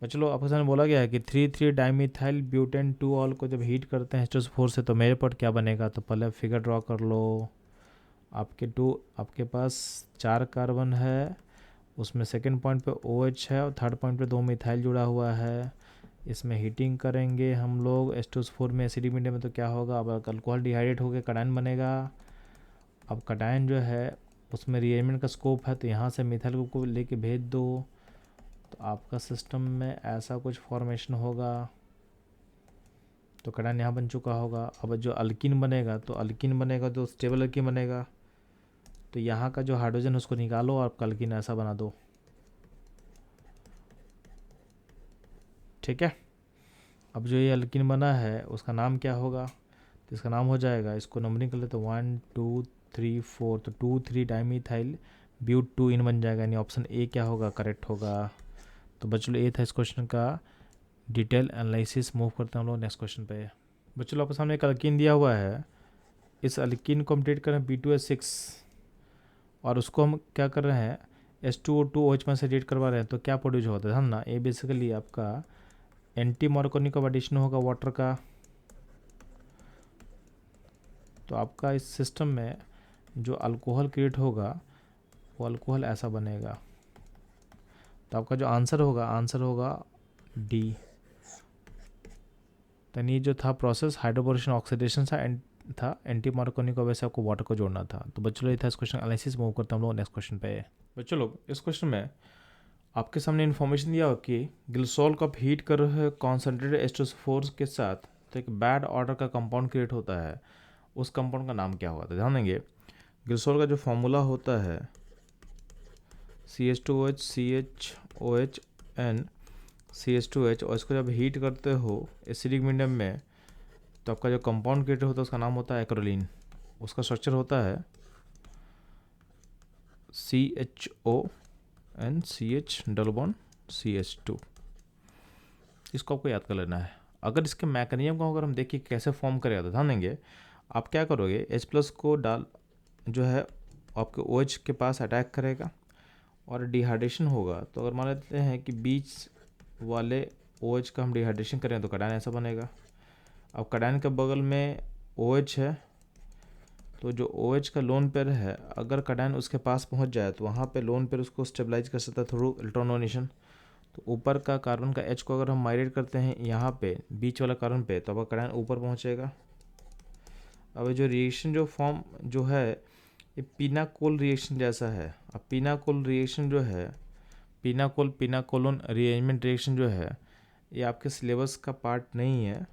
बच्चों आपके सामने बोला गया है कि 3,3 डाइमिथाइल ब्यूटेन 2 ऑल को जब हीट करते हैं H2SO4 से तो मेरे पर क्या बनेगा। तो पहले फिगर ड्रॉ कर लो। आपके पास 4 कार्बन है, उसमें सेकंड पॉइंट पे OH है और थर्ड पॉइंट पे 2 मिथाइल जुड़ा हुआ है। इसमें हीटिंग करेंगे हम लोग H2SO4 में एसिडिक मीडियम में, तो क्या होगा, अब अल्कोहल डिहाइड्रेट होकर कटायन बनेगा। अब कटायन जो है उसमें रिएरेंजमेंट का स्कोप है, तो यहाँ से मिथाइल ग्रुप को लेके भेज दो, तो आपका सिस्टम में ऐसा कुछ फॉर्मेशन होगा। तो कटायन यहाँ बन चुका होगा। अब जो अल्किन बनेगा तो स्टेबल अल्किन बनेगा। तो यहाँ का जो हाइड्रोजन उसको निकालो और आपका अल्किन ऐसा बना दो। ठीक है। अब जो ये अल्किन बना है उसका नाम क्या होगा, तो इसका नाम हो जाएगा, इसको नंबरिंग कर ले तो 1 2 3 4, तो 2 3 डाइमीथाइल ब्यूट 2 इन बन जाएगा, यानी ऑप्शन ए क्या होगा, करेक्ट होगा। तो बच्चों ये था इस क्वेश्चन का डिटेल एनालिसिस। मूव करते हैं हम लोग नेक्स्ट क्वेश्चन पे। बच्चों आपके सामने एक अल्किन दिया हुआ है, इस अल्किन को हम ट्रीट कर रहे हैं B2H6 और उसको हम क्या कर रहे हैं H2O2OH में से ट्रीट करवा रहे हैं, तो क्या प्रोड्यूस होता है ना, ये बेसिकली आपका एंटी मार्कोनिक का एडिशन होगा वाटर का। तो आपका इस सिस्टम में जो अल्कोहल क्रिएट होगा वो अल्कोहल ऐसा बनेगा। तो आपका जो आंसर होगा डी। तो ये जो था प्रोसेस हाइड्रोबोरेशन ऑक्सीडेशन था एंटी मार्कोनिक की वजह से आपको वाटर को जोड़ना था। तो बच्चों ये था इस क्वेश्चन एनालिसिस। मूव करते हम लोग नेक्स्ट क्वेश्चन पे। बच्चों लोग इस क्वेश्चन में आपके सामने इन्फॉर्मेशन दिया हो कि ग्लिसरॉल को आप हीट कर रहे हो कॉन्सेंट्रेटेड H2SO4 के साथ, तो एक बैड ऑर्डर का कंपाउंड क्रिएट होता है, उस कंपाउंड का नाम क्या होगा। तो ध्यान देंगे ग्लिसरॉल का जो फॉर्मूला होता है CH2OH CHOH N CH2H, और इसको जब हीट करते हो एसिडिक मीडियम में तो आपका जो कंपाउंड क्रिएट होता है उसका नाम होता है एक्रोलीन। उसका स्ट्रक्चर होता है CHON CH double bond CH2। इसको आपको याद कर लेना है। अगर इसके मैकेनिज्म को अगर हम देखिए कैसे फॉर्म करेगा तो ध्यान देंगे आप क्या करोगे, H+ को डाल जो है आपके OH के पास अटैक करेगा और डिहाइड्रेशन होगा। तो अगर मान लेते हैं कि बीच वाले OH का हम डिहाइड्रेशन करें तो कडायन ऐसा बनेगा। अब कडायन के बगल में OH है, तो जो OH का लोन पेयर है अगर कडायन उसके पास पहुंच जाए तो वहाँ पे लोन पेयर उसको स्टेबलाइज कर सकता है थ्रू इलेक्ट्रॉन डोनेशन। तो ऊपर का कार्बन का H को अगर हम माइग्रेट करते हैं यहाँ पे बीच वाला कार्बन पे, तो अब कडायन ऊपर पहुँचेगा। अब जो रिएक्शन जो फॉर्म जो है ये पिनाकोल रिएक्शन जैसा है। अब पिनाकोल रिएक्शन जो है पिनाकोलोन रीअरेंजमेंट रिएक्शन जो है ये आपके सिलेबस का पार्ट नहीं है,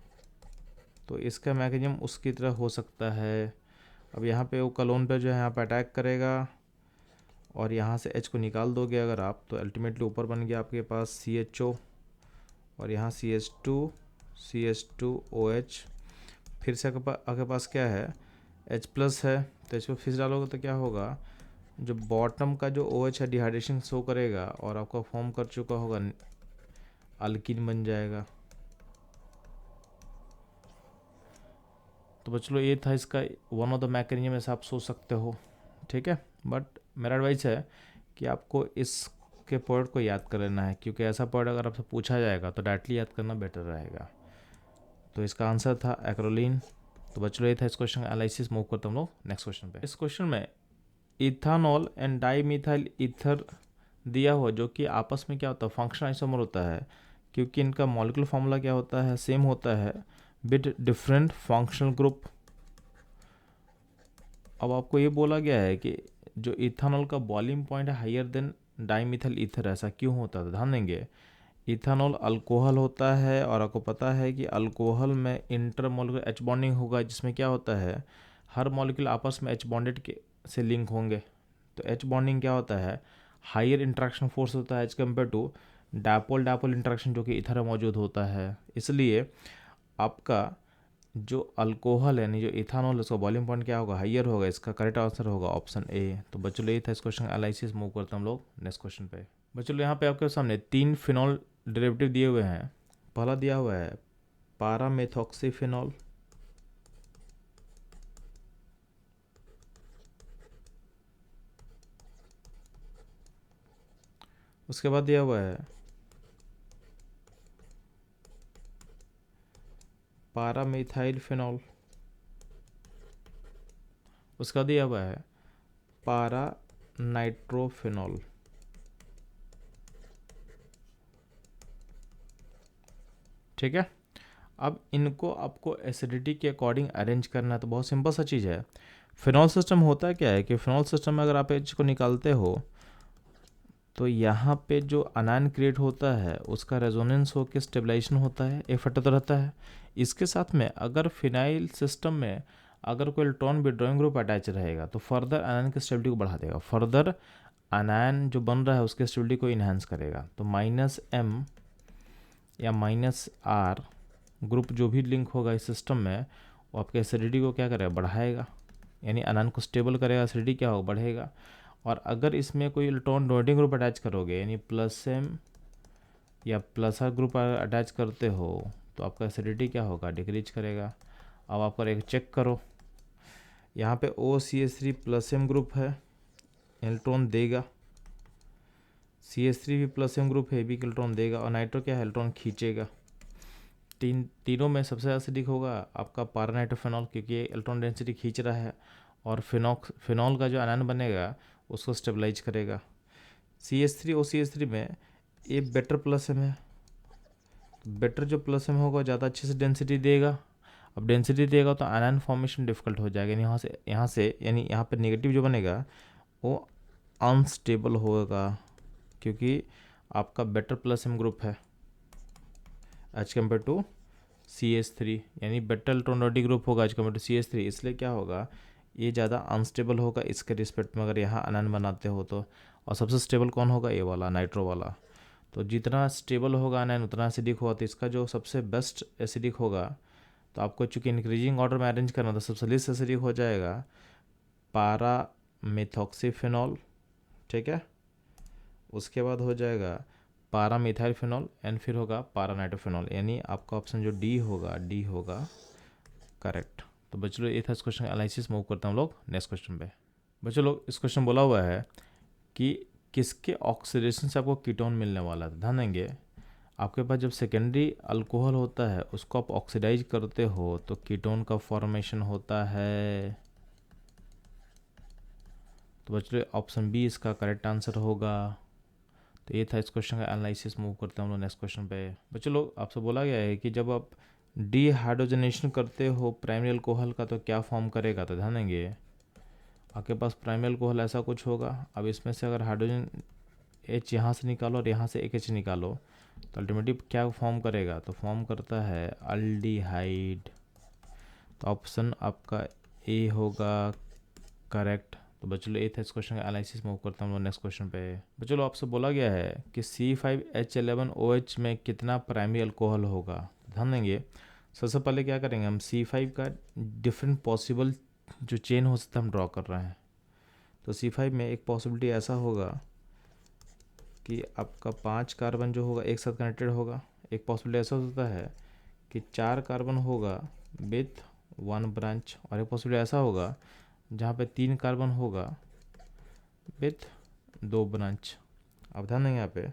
तो इसका मैकेनिज्म उसकी तरह हो सकता है। अब यहाँ पे वो कलोन पे जो है यहाँ पे अटैक करेगा और यहाँ से H को निकाल दोगे अगर आप, तो अल्टीमेटली ऊपर बन गया आपके पास CHO और यहाँ CH2OH। फिर से आपके पास क्या है H+ है, तो H+ फिर डालोगे तो क्या होगा, जो बॉटम का जो OH है डिहाइड्रेशन शो करेगा और आपका फॉर्म कर चुका होगा अल्किन बन जाएगा। तो बच्चों ये था इसका वन ऑफ द मैकेनिज्म, ऐसा आप सोच सकते हो, ठीक है। बट मेरा एडवाइस है कि आपको इसके पॉइंट को याद कर लेना है, क्योंकि ऐसा पॉइंट अगर आपसे पूछा जाएगा तो डायरेक्टली याद करना बेटर रहेगा। तो इसका आंसर था एक्रोलीन। तो बच्चों ये था इस क्वेश्चन का एनालिसिस। मूव करते हम लोग नेक्स्ट क्वेश्चन पे। इस क्वेश्चन में इथानॉल एंड डाईमिथाइल ईथर दिया हुआ, जो कि आपस में क्या होता है फंक्शन आइसोमर होता है, क्योंकि इनका मॉलिक्यूलर फार्मूला क्या होता है सेम होता है विद डिफरेंट फंक्शनल ग्रुप। अब आपको ये बोला गया है कि जो इथानॉल का बॉइलिंग पॉइंट है हायर देन डाईमिथाइल ईथर, ऐसा क्यों होता है। ध्यान देंगे इथानॉल अल्कोहल होता है और आपको पता है कि अल्कोहल में इंटरमोलिकुलर H बॉन्डिंग होगा, जिसमें क्या होता है हर मॉलिक्यूल आपस में H बॉन्डेड के से लिंक होंगे। तो H बॉन्डिंग क्या होता है हायर इंट्रैक्शन फोर्स होता है as compare to dipole interaction जो कि इथर में मौजूद होता है। इसलिए आपका जो अल्कोहल यानी जो इथानॉल उसका बॉइलिंग पॉइंट क्या होगा हायर होगा। इसका करेक्ट आंसर होगा ऑप्शन ए। तो बच्चों ये था इस क्वेश्चन का एनालिसिस। मूव करते हम लोग नेक्स्ट क्वेश्चन पे। बच्चों यहाँ पे आपके सामने 3 फिनॉल डेरिवेटिव दिए हुए हैं। पहला दिया हुआ है पारामेथॉक्सीफिनॉल, उसके बाद दिया हुआ है पारामिथाइल फिनॉल, उसका दिया हुआ है पारा नाइट्रोफिनॉल। ठीक है। अब इनको आपको एसिडिटी के अकॉर्डिंग अरेंज करना है। तो बहुत सिंपल सा चीज़ है। फिनॉल सिस्टम होता क्या है कि फिनॉल सिस्टम में अगर आप H को निकालते हो तो यहाँ पे जो अनायन क्रिएट होता है उसका रेजोनेंस होकर स्टेबलाइजेशन होता है, एक फटा तो रहता है। इसके साथ में अगर फिनाइल सिस्टम में अगर कोई इलेक्ट्रॉन विड्रॉइंग ग्रुप अटैच रहेगा तो फर्दर अनायन की स्टेबिलिटी को बढ़ा देगा, फर्दर अनायन जो बन रहा है उसके स्टेबिलिटी को इन्हांस करेगा। तो -m या -R ग्रुप जो भी लिंक होगा इस सिस्टम में वो आपके एसिडिटी को क्या करेगा, बढ़ाएगा, यानी अनायन को स्टेबल करेगा, एसिडिटी क्या होगा, बढ़ेगा। और अगर इसमें कोई इलेक्ट्रॉन डोनेटिंग ग्रुप अटैच करोगे यानी +M या +R ग्रुप अटैच करते हो तो आपका एसिडिटी क्या होगा, डिक्रीज करेगा। अब आपका एक चेक करो, यहाँ पे OCH3 +M ग्रुप है, इलेक्ट्रॉन देगा, CH3 भी +M ग्रुप है, भी इलेक्ट्रॉन देगा, और नाइट्रो क्या है, इलेक्ट्रॉन खींचेगा। तीनों में सबसे ज़्यादा एसिडिक होगा आपका पारानाइट्रोफेनॉल, क्योंकि ये इलेक्ट्रॉन डेंसिटी खींच रहा है, और फिनॉल का जो आयन बनेगा उसको स्टेबलाइज करेगा। CH3 OCH3 में ये बेटर +M है, बेटर जो +M होगा ज़्यादा अच्छे से डेंसिटी देगा। अब डेंसिटी देगा तो आयन फॉर्मेशन डिफिकल्ट हो जाएगा, यहाँ से यानी यहाँ पे नेगेटिव जो बनेगा वो अनस्टेबल होगा, क्योंकि आपका बेटर +M ग्रुप है एज कम्पेयर टू CH3, यानी बेटर इलेक्ट्रॉन ग्रुप होगा एज कम्पेयर टू CH3, इसलिए क्या होगा, ये ज़्यादा अनस्टेबल होगा इसके रिस्पेक्ट में अगर यहाँ आयन बनाते हो तो। और सबसे स्टेबल कौन होगा, ये वाला नाइट्रो वाला। तो जितना स्टेबल होगा आयन उतना एसिडिक होगा, तो इसका जो सबसे बेस्ट एसिडिक होगा, तो आपको चूँकि इंक्रीजिंग ऑर्डर में अरेंज करना, तो सबसे लिस्ट एसिडिक हो जाएगा पारा मेथॉक्सीफेनॉल, ठीक है। उसके बाद हो जाएगा पारा मिथाइलफेनॉल, एंड फिर होगा पारा नाइट्रोफेनॉल, यानी आपका ऑप्शन जो डी होगा करेक्ट। तो बच्चों लोग ये था इस क्वेश्चन का एनालिसिस। मूव करते हैं हम लोग नेक्स्ट क्वेश्चन पे। बच्चों लोग इस क्वेश्चन बोला हुआ है कि किसके ऑक्सीडेशन से आपको कीटोन मिलने वाला है। ध्यान देंगे, आपके पास जब सेकेंडरी अल्कोहल होता है उसको आप ऑक्सीडाइज करते हो तो कीटोन का फॉर्मेशन होता है। तो बच्चों ऑप्शन बी इसका करेक्ट आंसर होगा। तो ये था इस क्वेश्चन का एनालिसिस। मूव करते हैं हम लोग नेक्स्ट क्वेश्चन पे। बच्चों लोग आपसे बोला गया है कि जब आप डीहाइड्रोजनेशन करते हो प्राइमरी अल्कोहल का तो क्या फॉर्म करेगा। तो ध्यान देंगे, आपके पास प्राइमरी अल्कोहल ऐसा कुछ होगा। अब इसमें से अगर हाइड्रोजन H यहाँ से निकालो और यहाँ से एक H निकालो तो अल्टीमेटली क्या फॉर्म करेगा, तो फॉर्म करता है अल्डिहाइड। तो ऑप्शन आपका ए होगा करेक्ट। तो बच्चों लोग ये था इस क्वेश्चन का एनालिसिस। मूव करता हूँ हम लोग नेक्स्ट क्वेश्चन पे। बच्चों लोग आपसे बोला गया है कि C5H11OH में कितना प्राइमरी अल्कोहल होगा। ध्यान देंगे, सबसे पहले क्या करेंगे, हम C5 का डिफरेंट पॉसिबल जो चेन हो सकता है हम ड्रॉ कर रहे हैं। तो C5 में एक पॉसिबिलिटी ऐसा होगा कि आपका 5 कार्बन जो होगा एक साथ कनेक्टेड होगा। एक पॉसिबिलिटी ऐसा हो सकता है कि 4 कार्बन होगा विथ 1 ब्रांच, और एक पॉसिबिलिटी ऐसा होगा जहाँ पे 3 कार्बन होगा विथ 2 ब्रांच। अब ध्यान देंगे यहाँ पे,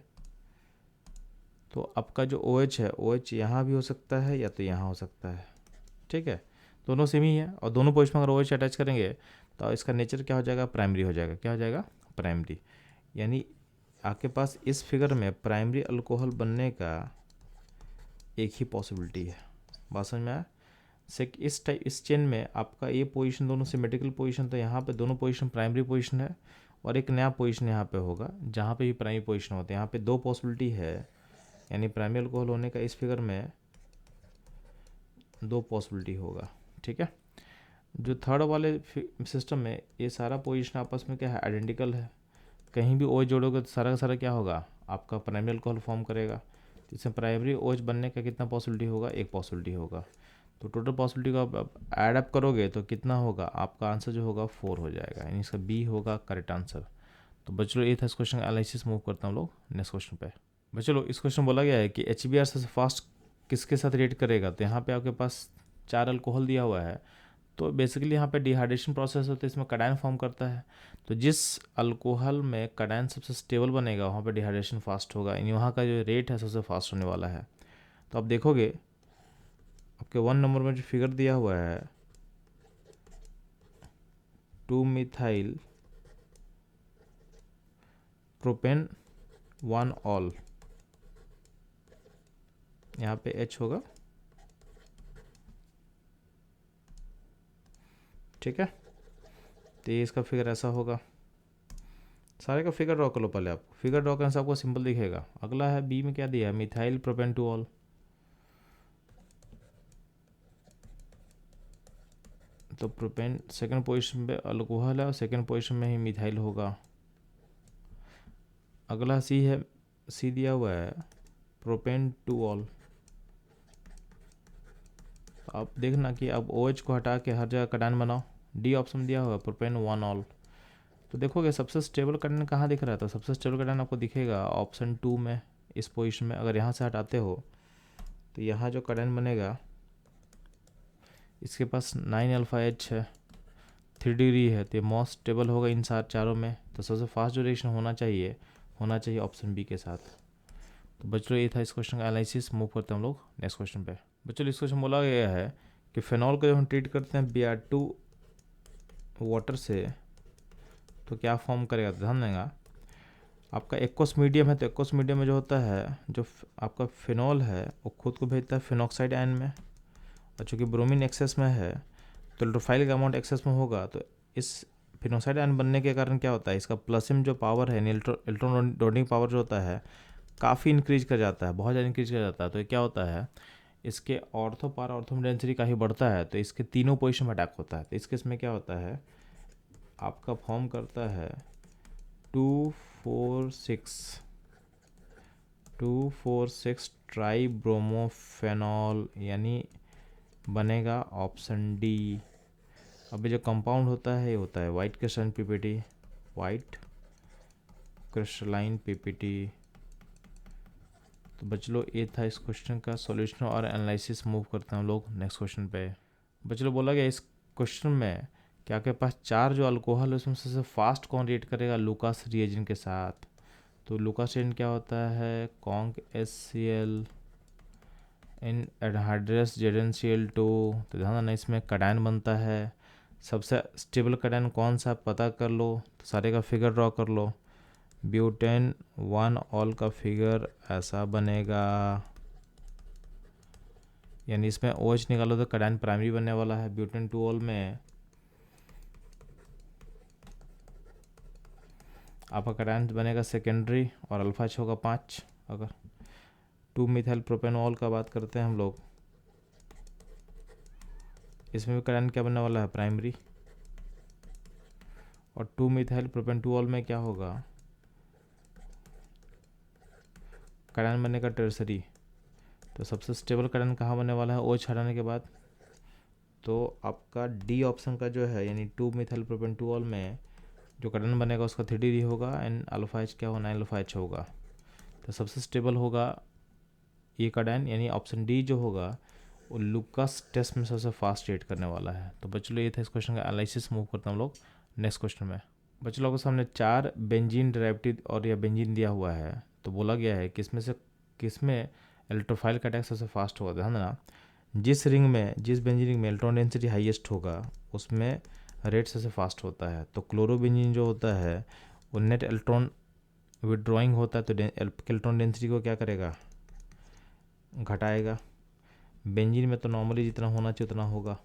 तो आपका जो OH है, OH यहाँ भी हो सकता है या तो यहाँ हो सकता है, ठीक है। दोनों सेम ही है, और दोनों पोजिशन में अगर OH अटैच करेंगे तो इसका नेचर क्या हो जाएगा, प्राइमरी हो जाएगा। क्या हो जाएगा, प्राइमरी। यानी आपके पास इस फिगर में प्राइमरी अल्कोहल बनने का एक ही पॉसिबिलिटी है। बात समझ में आया। इस चेन में आपका ये पोजीशन दोनों सिमेट्रिकल पोजीशन, तो यहाँ पे दोनों पोजीशन प्राइमरी पोजीशन है, और एक नया पोजीशन यहाँ पे होगा जहाँ पे भी प्राइमरी पोजीशन होता है। यहाँ पे 2 पॉसिबिलिटी है, यानी प्राइमरी अल्कोहल होने का इस फिगर में 2 पॉसिबिलिटी होगा, ठीक है। जो थर्ड वाले सिस्टम में ये सारा पोजीशन आपस में क्या है, आइडेंटिकल है। कहीं भी OH जोड़ोगे तो सारा का सारा क्या होगा, आपका प्राइमरी अल्कोहल फॉर्म करेगा। तो इसमें प्राइमरी OH बनने का कितना पॉसिबिलिटी होगा, एक पॉसिबिलिटी होगा। तो टोटल पॉसिबिलिटी को आप ऐड अप करोगे तो कितना होगा, आपका आंसर जो होगा 4 हो जाएगा, यानी इसका बी होगा करेक्ट आंसर। तो बच्चों ये था इस क्वेश्चन का एनालिसिस। मूव करता हूँ लोग नेक्स्ट क्वेश्चन पे। बच्चों इस क्वेश्चन बोला गया है कि HBr सबसे फास्ट किसके साथ रिएक्ट करेगा। तो यहाँ पे आपके पास 4 अल्कोहल दिया हुआ है, तो बेसिकली यहाँ पे डिहाइड्रेशन प्रोसेस होता है, इसमें कडाइन फॉर्म करता है। तो जिस अल्कोहल में कडाइन सबसे स्टेबल बनेगा वहाँ पे डिहाइड्रेशन फास्ट होगा, यानी वहाँ का जो रेट है सबसे फास्ट होने वाला है। तो आप देखोगे आपके 1 नंबर में जो फिगर दिया हुआ है 2-मिथाइल प्रोपेन 1 ऑल, यहाँ पे H होगा, ठीक है। तो ये इसका फिगर ऐसा होगा। सारे का फिगर ड्रॉ कर लो पहले। आप फिगर ड्रॉ करने से आपको सिंपल दिखेगा। अगला है बी में क्या दिया है, मिथाइल प्रोपेन 2 ऑल। तो प्रोपेन सेकंड पोजीशन पे अल्कोहल है और सेकंड पोजीशन में ही मिथाइल होगा। अगला सी है, सी दिया हुआ है प्रोपेन टू ऑल। तो आप देखना कि अब OH को हटा के हर जगह कटायन बनाओ। डी ऑप्शन दिया होगा प्रोपेन वन ऑल। तो देखोगे सबसे स्टेबल कटायन कहाँ दिख रहा है, तो सबसे स्टेबल कटायन आपको दिखेगा ऑप्शन 2 में, इस पोजीशन में। अगर यहाँ से हटाते हो तो यहाँ जो कटायन बनेगा इसके पास 9 अल्फा एच है, 3 डिग्री है, तो ये मोस्ट स्टेबल होगा इन चारों में। तो सबसे फास्ट जो रिएक्शन होना चाहिए ऑप्शन बी के साथ। तो बच्चों ये था इस क्वेश्चन का एनालिसिस। मूव करते हैं हम लोग नेक्स्ट क्वेश्चन पे। बच्चों इस क्वेश्चन बोला गया है कि फिनॉल को जब हम ट्रीट करते हैं Br2 वाटर से तो क्या फॉर्म करेगा। तो ध्यान देगा आपका एक्वस मीडियम है, तो एक्वस मीडियम में जो होता है, जो आपका फिनॉल है वो खुद को भेजता है फिनॉक्साइड आयन में, और चूँकि ब्रोमीन एक्सेस में है तो इलेक्ट्रोफाइल का अमाउंट एक्सेस में होगा। तो इस फिनोक्साइड आयन बनने के कारण क्या होता है, इसका प्लसिम जो पावर है, इलेक्ट्रॉन डोनिंग पावर जो होता है काफ़ी इंक्रीज कर जाता है, बहुत ज़्यादा इंक्रीज कर जाता है। तो ये क्या होता है, इसके ऑर्थो पारा ऑर्थो डेंसिटी काफ़ी बढ़ता है, तो इसके तीनों पोजीशन में अटैक होता है। तो इस केस में क्या होता है, आपका फॉर्म करता है 246 ट्राई ब्रोमोफेनॉल, यानी बनेगा ऑप्शन डी। अभी जो कंपाउंड होता है ये होता है white crystalline PPT, white crystalline PPT. तो बच्चों ये था इस क्वेश्चन का सॉल्यूशन और एनालिसिस। मूव करते हैं हम लोग नेक्स्ट क्वेश्चन पे। बच्चों बोला गया इस क्वेश्चन में कि आपके पास 4 जो अल्कोहल है उसमें सबसे फास्ट कौन रिएक्ट करेगा लूकास रिएजेंट के साथ। तो लूकास रिएजेंट क्या होता है, कॉन्क HCl इन एनहाइड्रस ZnCl2। तो ध्यान देना इसमें कटायन बनता है। सबसे स्टेबल कटायन कौन सा पता कर लो, तो सारे का फिगर ड्रॉ कर लो। ब्यूटेन 1 ऑल का फिगर ऐसा बनेगा, यानी इसमें OH निकालो तो कटायन प्राइमरी बनने वाला है। ब्यूटेन 2 ऑल में आपका कटायन बनेगा सेकेंडरी और अल्फा एच होगा 5। अगर 2 मिथाइल प्रोपेनॉल का बात करते हैं हम लोग, इसमें भी कटायन क्या बनने वाला है, प्राइमरी। और 2 मिथाइल प्रोपेन 2 ऑल में क्या होगा, कटायन बनने का टर्सरी। तो सबसे स्टेबल कटायन कहाँ बनने वाला है, OH हटाने के बाद। तो आपका डी ऑप्शन का जो है, यानी 2 मिथाइल प्रोपेन 2 ऑल में जो कटायन बनेगा उसका 3 डिग्री होगा एंड अल्फा एच क्या होगा, 9 अल्फा एच होगा। तो सबसे स्टेबल होगा ये कटायन, यानी ऑप्शन डी जो होगा वो लूकास टेस्ट में सबसे फास्ट रेट करने वाला है। तो बच्चों ये था इस क्वेश्चन का एनालिसिस। मूव करते हैं हम लोग नेक्स्ट क्वेश्चन में। बच्चों लोगों के सामने 4 बेंजीन डेरिवेटिव और या बेंजीन दिया हुआ है। तो बोला गया है किसमें इलेक्ट्रोफाइल का अटैक सबसे फास्ट होगा। ध्यान देना जिस बेंजीन रिंग में इलेक्ट्रॉन डेंसिटी हाईएस्ट होगा उसमें रेट सबसे फास्ट होता है। तो क्लोरोबेंजीन जो होता है वो नेट इलेक्ट्रॉन विड्रॉइंग होता है, तो इलेक्ट्रॉन डेंसिटी को क्या करेगा, घटाएगा। बेंजीन में तो नॉर्मली जितना होना चाहिए उतना होगा।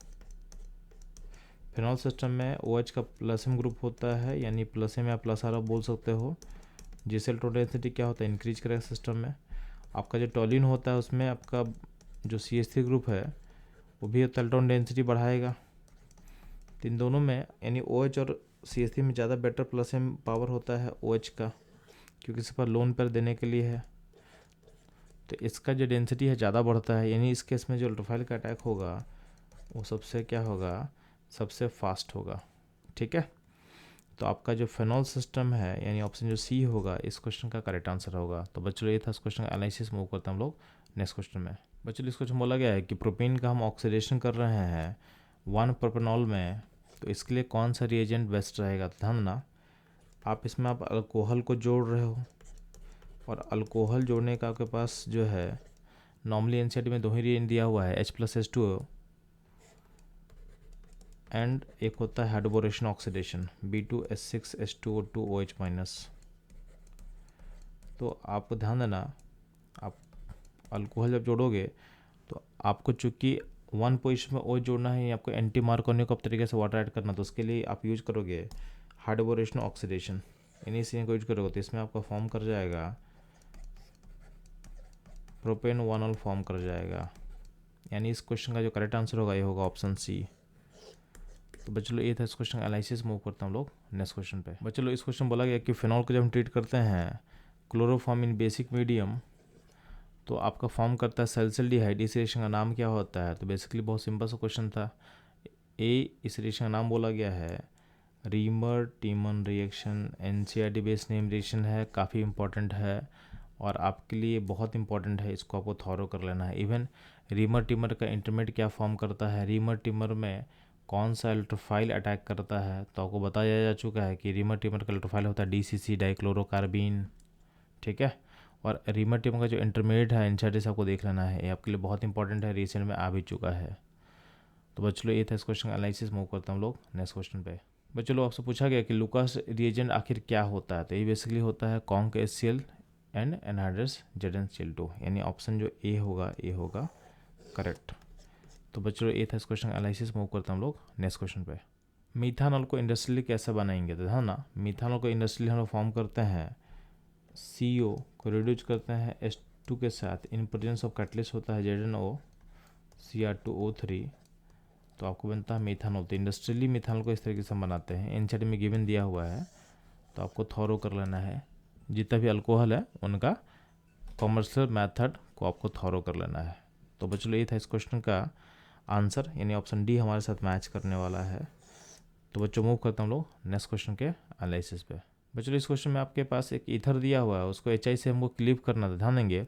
फिनॉल सिस्टम में OH का प्लसम ग्रुप होता है, यानी प्लसम या प्लस आर बोल सकते हो, जिससे इलेक्ट्रॉन डेंसिटी क्या होता है, इंक्रीज करेगा सिस्टम में। आपका जो टॉलिन होता है उसमें आपका जो CH3 ग्रुप है वो भी इलेक्ट्रॉन डेंसिटी बढ़ाएगा। तो इन दोनों में यानी OH और CH3 में ज़्यादा बेटर प्लसम पावर होता है OH का, क्योंकि इस पर लोन पर देने के लिए है। तो इसका जो डेंसिटी है ज़्यादा बढ़ता है, यानी इस केस में जो इलेक्ट्रोफाइल का अटैक होगा वो सबसे क्या होगा, सबसे फास्ट होगा। ठीक है, तो आपका जो फेनॉल सिस्टम है यानी ऑप्शन जो सी होगा इस क्वेश्चन का करेक्ट आंसर होगा। तो बच्चों ये था इस क्वेश्चन का एनालिसिस। मूव करते हैं हम लोग नेक्स्ट क्वेश्चन में। बच्चों इस क्वेश्चन बोला गया है कि प्रोपेन का हम ऑक्सीडेशन कर रहे हैं 1 प्रोपेनॉल में, तो इसके लिए कौन सा रिएजेंट बेस्ट रहेगा। तो ध्यान देना आप इसमें आप अल्कोहल को जोड़ रहे हो, और अल्कोहल जोड़ने का आपके पास जो है नॉर्मली NCERT में 2 ही रिएजेंट दिया हुआ है, H+H2O एंड एक होता है हाइड्रोबोरेशन ऑक्सीडेशन B2S6H2O2OH-। तो आपको ध्यान देना आप अल्कोहल जब जोड़ोगे तो आपको चूँकि 1 पोजीशन में OH जोड़ना है, आपको एंटी मार्कोनिक तरीके से वाटर ऐड करना, तो उसके लिए आप यूज करोगे हाइड्रोबोरेशन ऑक्सीडेशन, यानी इसी को यूज करोगे तो इसमें आपका फॉर्म कर जाएगा प्रोपेन 1 ऑल फॉर्म कर जाएगा। यानी इस क्वेश्चन का जो करेक्ट आंसर होगा ये होगा ऑप्शन सी। तो बच्चों ये था इस क्वेश्चन का एनालिसिस। मूव करते हैं हम लोग नेक्स्ट क्वेश्चन पे। बच्चों इस क्वेश्चन बोला गया कि फिनॉल को जब हम ट्रीट करते हैं क्लोरोफॉर्म इन बेसिक मीडियम तो आपका फॉर्म करता है सैलिसिल्डिहाइड। इस रिएक्शन का नाम क्या होता है? तो बेसिकली बहुत सिंपल सा क्वेश्चन था। इस रिएक्शन का नाम बोला गया है Reimer Tiemann reaction. NCERT based name reaction है, काफ़ी इंपॉर्टेंट है और आपके लिए बहुत इंपॉर्टेंट है, इसको आपको थॉरो कर लेना है। इवन रीमर टीमर का इंटरमीडिएट क्या फॉर्म करता है, रीमर टीमर में कौन सा इलेक्ट्रोफाइल अटैक करता है, तो आपको बताया जा चुका है कि रीमर टीमर का इलेक्ट्रोफाइल होता है DCC, डाइक्लोरोकार्बीन। ठीक है, और रीमर टीमर का जो इंटरमीडिएट है एनसीईआरटी से आपको देख लेना है, ये आपके लिए बहुत इंपॉर्टेंट है, रिसेंट में आ भी चुका है। तो बच्चों ये था इस क्वेश्चन का एनालिसिस। मूव करते हैं हम लोग नेक्स्ट क्वेश्चन पे। बच्चों आपसे पूछा गया कि लुकास रिएजेंट आखिर क्या होता है, तो ये बेसिकली होता है conc HCl and anhydrous ZnCl2, यानी ऑप्शन जो ए होगा करेक्ट। तो बच्चों ये था इस क्वेश्चन का एनालिसिस। मूव करते हैं हम लोग नेक्स्ट क्वेश्चन पे। मीथानॉल को इंडस्ट्रियली कैसे बनाएंगे, तो ध्यान ना, मीथानॉल को इंडस्ट्रियली हम लोग फॉर्म करते हैं, CO को रिड्यूस करते हैं H2 के साथ, इन प्रेजेंस ऑफ कैटलिस्ट होता है ZnO Cr2O3, तो आपको बनता है मीथानॉल। तो इंडस्ट्रियली मीथानॉल को इस तरीके से हम बनाते हैं, एनसीईआरटी में गिवन दिया हुआ है, तो आपको थॉरो कर लेना है। जितना भी अल्कोहल है उनका कॉमर्शियल मेथड को आपको थॉरो कर लेना है। तो बच्चों ये था इस क्वेश्चन का आंसर, यानी ऑप्शन डी हमारे साथ मैच करने वाला है। तो बच्चों मूव करते हैं हम लोग नेक्स्ट क्वेश्चन के एनालिसिस पे। बच्चों इस क्वेश्चन में आपके पास एक ईथर दिया हुआ है, उसको HI से हमको क्लीव करना था। ध्यान देंगे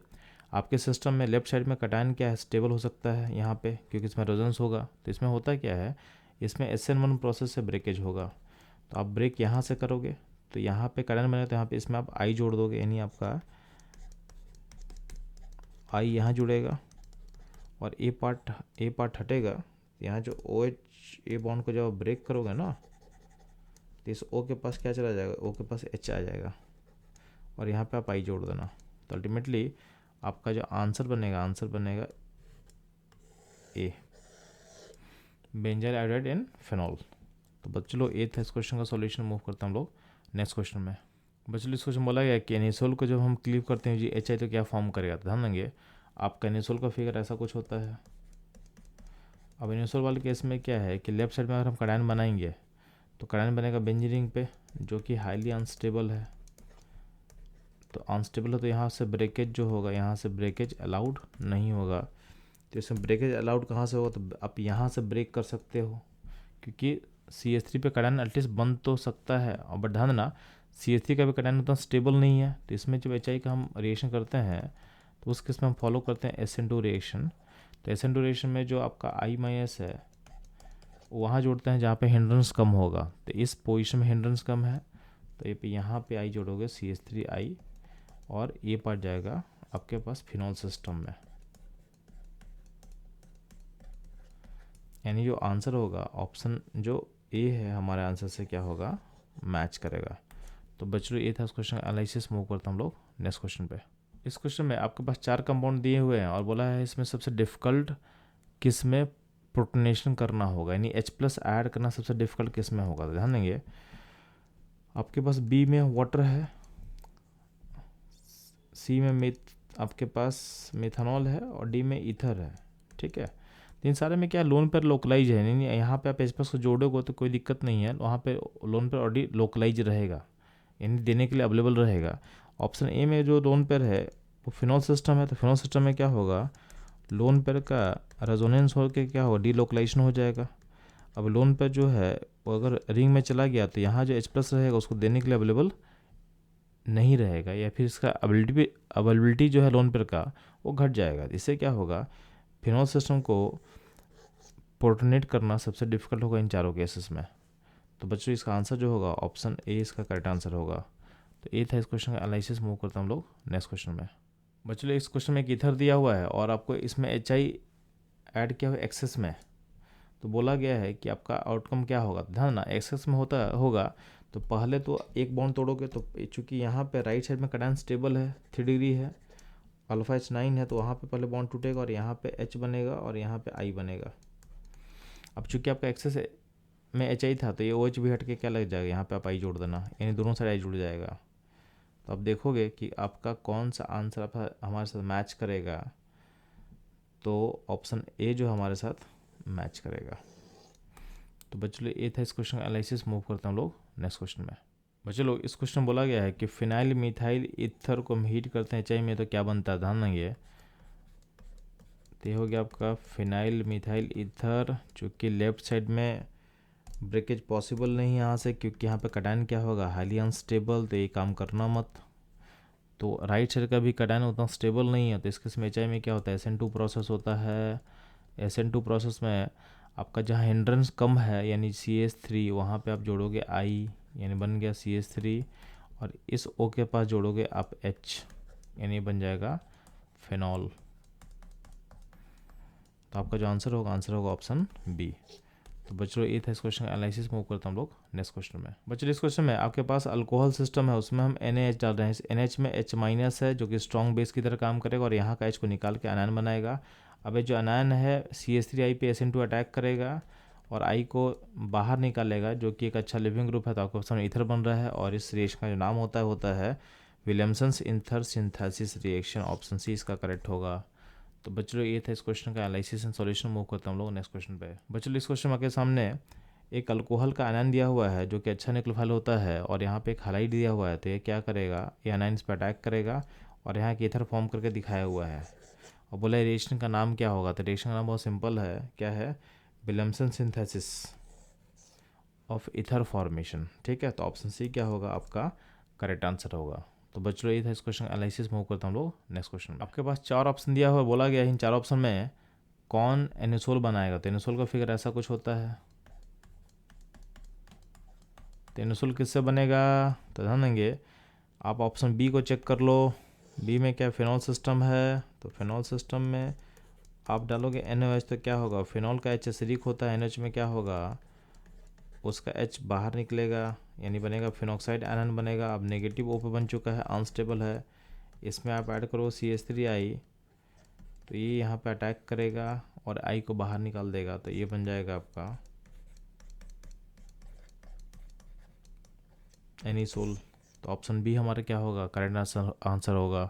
आपके सिस्टम में लेफ्ट साइड में कटायन क्या है, स्टेबल हो सकता है यहाँ पे, क्योंकि इसमें रेजोनेंस होगा। तो इसमें होता क्या है, इसमें SN1 प्रोसेस से ब्रेकेज होगा। तो आप ब्रेक यहाँ से करोगे तो यहाँ पे कटायन बनेगा, तो यहाँ पे इसमें आप I जोड़ दोगे, यानी आपका I यहाँ जुड़ेगा और ए पार्ट हटेगा। यहाँ जो OH बॉन्ड को जब आप ब्रेक करोगे ना, तो इस O के पास क्या चला जाएगा, O के पास H आ जाएगा और यहाँ पे आप I जोड़ देना। तो अल्टीमेटली आपका जो आंसर बनेगा ए, बेंजाइल आयोडाइड एंड फिनॉल। तो बच्चों लोग ये था इस क्वेश्चन का सॉल्यूशन। मूव करते हैं हम लोग नेक्स्ट क्वेश्चन में। बच्चों इस क्वेश्चन बोला गया कि एनिसोल को जब हम क्लीव करते हैं जी HI तो क्या फॉर्म करेगा, तो ध्यान देंगे आपका एनिसोल का फिगर ऐसा कुछ होता है। अब एनिसोल वाले केस में क्या है कि लेफ्ट साइड में अगर हम कटायन बनाएंगे तो कटायन बनेगा बेंजीन रिंग पे, जो कि हाईली अनस्टेबल है। तो अनस्टेबल है तो यहाँ से ब्रेकेज जो होगा, यहाँ से ब्रेकेज अलाउड नहीं होगा। तो इसमें ब्रेकेज अलाउड कहाँ से होगा, तो आप यहाँ से ब्रेक कर सकते हो, क्योंकि CH3 पे कटायन एटलीस्ट बन तो सकता है। और बट ध्यान देना CH3 का भी कटायन उतना स्टेबल नहीं है। तो इसमें जब HI का हम रिएक्शन करते हैं तो उस केस में हम फॉलो करते हैं SN2 रिएक्शन। तो SN2 रिएक्शन में जो आपका I- है वहाँ जोड़ते हैं जहाँ पे हिंड्रेंस कम होगा। तो इस पोजीशन में हिंड्रेंस कम है, तो ये पे यहाँ पे I जोड़ोगे CH3I और ये पार्ट जाएगा आपके पास फिनॉल सिस्टम में, यानी जो आंसर होगा ऑप्शन जो ए है हमारे आंसर से क्या होगा, मैच करेगा। तो बच्चों ये था उस क्वेश्चन का एनालिसिस। मूव करता हम लोग नेक्स्ट क्वेश्चन पे। इस क्वेश्चन में आपके पास 4 कंपाउंड दिए हुए हैं और बोला है इसमें सबसे डिफ़िकल्ट किस में प्रोटोनेशन करना होगा, यानी H+ ऐड करना सबसे डिफ़िकल्ट किस में होगा। तो ध्यान देंगे आपके पास B में वाटर है, C में आपके पास मेथनॉल है और D में ईथर है। ठीक है, इन सारे में क्या लोन पर लोकलाइज है, नहीं यहाँ पे आप H+ को जोड़ोगे तो कोई दिक्कत नहीं है, वहाँ पे लोन पर ऑलरेडी लोकलाइज रहेगा, यानी देने के लिए अवेलेबल रहेगा। ऑप्शन ए में जो लोन पेयर है वो फिनॉल सिस्टम है, तो फिनॉल सिस्टम में क्या होगा, लोन पेयर का रेजोनेंस हो के क्या होगा, डीलोकलाइजेशन हो जाएगा। अब लोन पेयर जो है वो अगर रिंग में चला गया तो यहाँ जो H+ रहेगा उसको देने के लिए अवेलेबल नहीं रहेगा, या फिर इसका अवेलेबिलिटी जो है लोन पेयर का वो घट जाएगा। इससे क्या होगा, फिनॉल सिस्टम को प्रोटोनेट करना सबसे डिफिकल्ट होगा इन चारों केसेस में। तो बच्चों इसका आंसर जो होगा ऑप्शन ए इसका करेक्ट आंसर होगा। तो ये था इस क्वेश्चन का एनालिसिस। मूव करता हम लोग नेक्स्ट क्वेश्चन में। बच्चों इस क्वेश्चन में एक ईथर दिया हुआ है और आपको इसमें HI ऐड किया हुआ एक्सेस में, तो बोला गया है कि आपका आउटकम क्या होगा। ध्यान ना एक्सेस में होगा तो पहले तो एक बॉन्ड तोड़ोगे, तो चूँकि यहाँ पे राइट साइड में कटायन स्टेबल है, 3 डिग्री है, अल्फा H9 है, तो वहाँ पे पहले बॉन्ड टूटेगा और यहाँ पे H बनेगा और यहाँ पे I बनेगा। अब चूँकि आपका एक्सेस में HI था तो ये OH भी हट के क्या लग जाएगा, यहाँ पे आप I जोड़ देना, यानी दोनों साइड I जुड़ जाएगा। तो अब देखोगे कि आपका कौन सा आंसर आप हमारे साथ मैच करेगा, तो ऑप्शन ए जो हमारे साथ मैच करेगा। तो बच्चों ये था इस क्वेश्चन का एनालिसिस। मूव करते हैं हम लोग नेक्स्ट क्वेश्चन में। बच्चों लोग इस क्वेश्चन बोला गया है कि फिनाइल मिथाइल ईथर को हम हीट करते हैं HI में तो क्या बनता है। ध्यान देंगे तो ये हो गया आपका फिनाइल मिथाइल ईथर, चूँकि लेफ्ट साइड में ब्रेकेज पॉसिबल नहीं है यहाँ से, क्योंकि यहाँ पे कटायन क्या होगा, हाईली अनस्टेबल, तो ये काम करना मत। तो राइट साइड का भी कटायन उतना स्टेबल नहीं है, तो इसके इसमें एच में क्या होता है, SN2 प्रोसेस होता है। SN2 प्रोसेस में आपका जहाँ हिंड्रेंस कम है यानी CH3, वहाँ पे आप जोड़ोगे I, यानी बन गया CH3, और इस O के पास जोड़ोगे आप H, यानी बन जाएगा फिनॉल। तो आपका जो आंसर होगा ऑप्शन बी। तो बच्चों ये था इस क्वेश्चन का एनालिसिस। मूव करता हम लोग नेक्स्ट क्वेश्चन में। बच्चों इस क्वेश्चन में आपके पास अल्कोहल सिस्टम है, उसमें हम NaH डाल रहे हैं। इस NH में H- है जो कि स्ट्रॉन्ग बेस की तरह काम करेगा और यहाँ का H को निकाल के अनायन बनाएगा। अब ये जो अनायन है CH3I पे SN2 अटैक करेगा और I को बाहर निकालेगा, जो कि एक अच्छा लिविंग ग्रुप है। तो आपके सामने ईथर बन रहा है और इस रिएक्शन का जो नाम होता है Williamson's ether synthesis reaction. Option C इसका करेक्ट होगा। तो बच्चों ये था इस क्वेश्चन का एनालिसिस एंड सॉल्यूशन। मूव करते हैं हम लोग नेक्स्ट क्वेश्चन पे। बच्चों इस क्वेश्चन में आपके सामने एक अल्कोहल का आयन दिया हुआ है जो कि अच्छा न्यूक्लियोफाइल होता है, और यहाँ पे एक हैलाइड दिया हुआ है। तो ये क्या करेगा, ये आयन इस पर अटैक करेगा और यहाँ एक ईथर फॉर्म करके दिखाया हुआ है और बोला रिएक्शन का नाम क्या होगा। तो रिएक्शन का नाम बहुत सिंपल है, क्या है, Williamson synthesis of ether formation. ठीक है, तो ऑप्शन सी क्या होगा आपका करेक्ट आंसर होगा। तो बच्चों ये था इस क्वेश्चन का एनालिसिस। मूव करता हम लोग नेक्स्ट क्वेश्चन में। आपके पास 4 ऑप्शन दिया हुआ, बोला गया इन 4 ऑप्शन में कौन एनिसोल बनाएगा। तो एनिसोल का फिगर ऐसा कुछ होता है। तो एनिसोल किससे बनेगा, तो ध्यान देंगे आप ऑप्शन बी को चेक कर लो। बी में क्या फिनॉल सिस्टम है, तो फिनॉल सिस्टम में आप डालोगे NaOH, तो क्या होगा, फिनॉल का H एसिडिक होता है, NaOH में क्या होगा, उसका H बाहर निकलेगा, यानी बनेगा फिनॉक्साइड आयन बनेगा। अब नेगेटिव O पे बन चुका है, अनस्टेबल है। इसमें आप ऐड करो CH3I, तो ये यहाँ पे अटैक करेगा और I को बाहर निकाल देगा। तो ये बन जाएगा आपका एनिसोल। तो ऑप्शन बी हमारा क्या होगा करेक्ट आंसर होगा।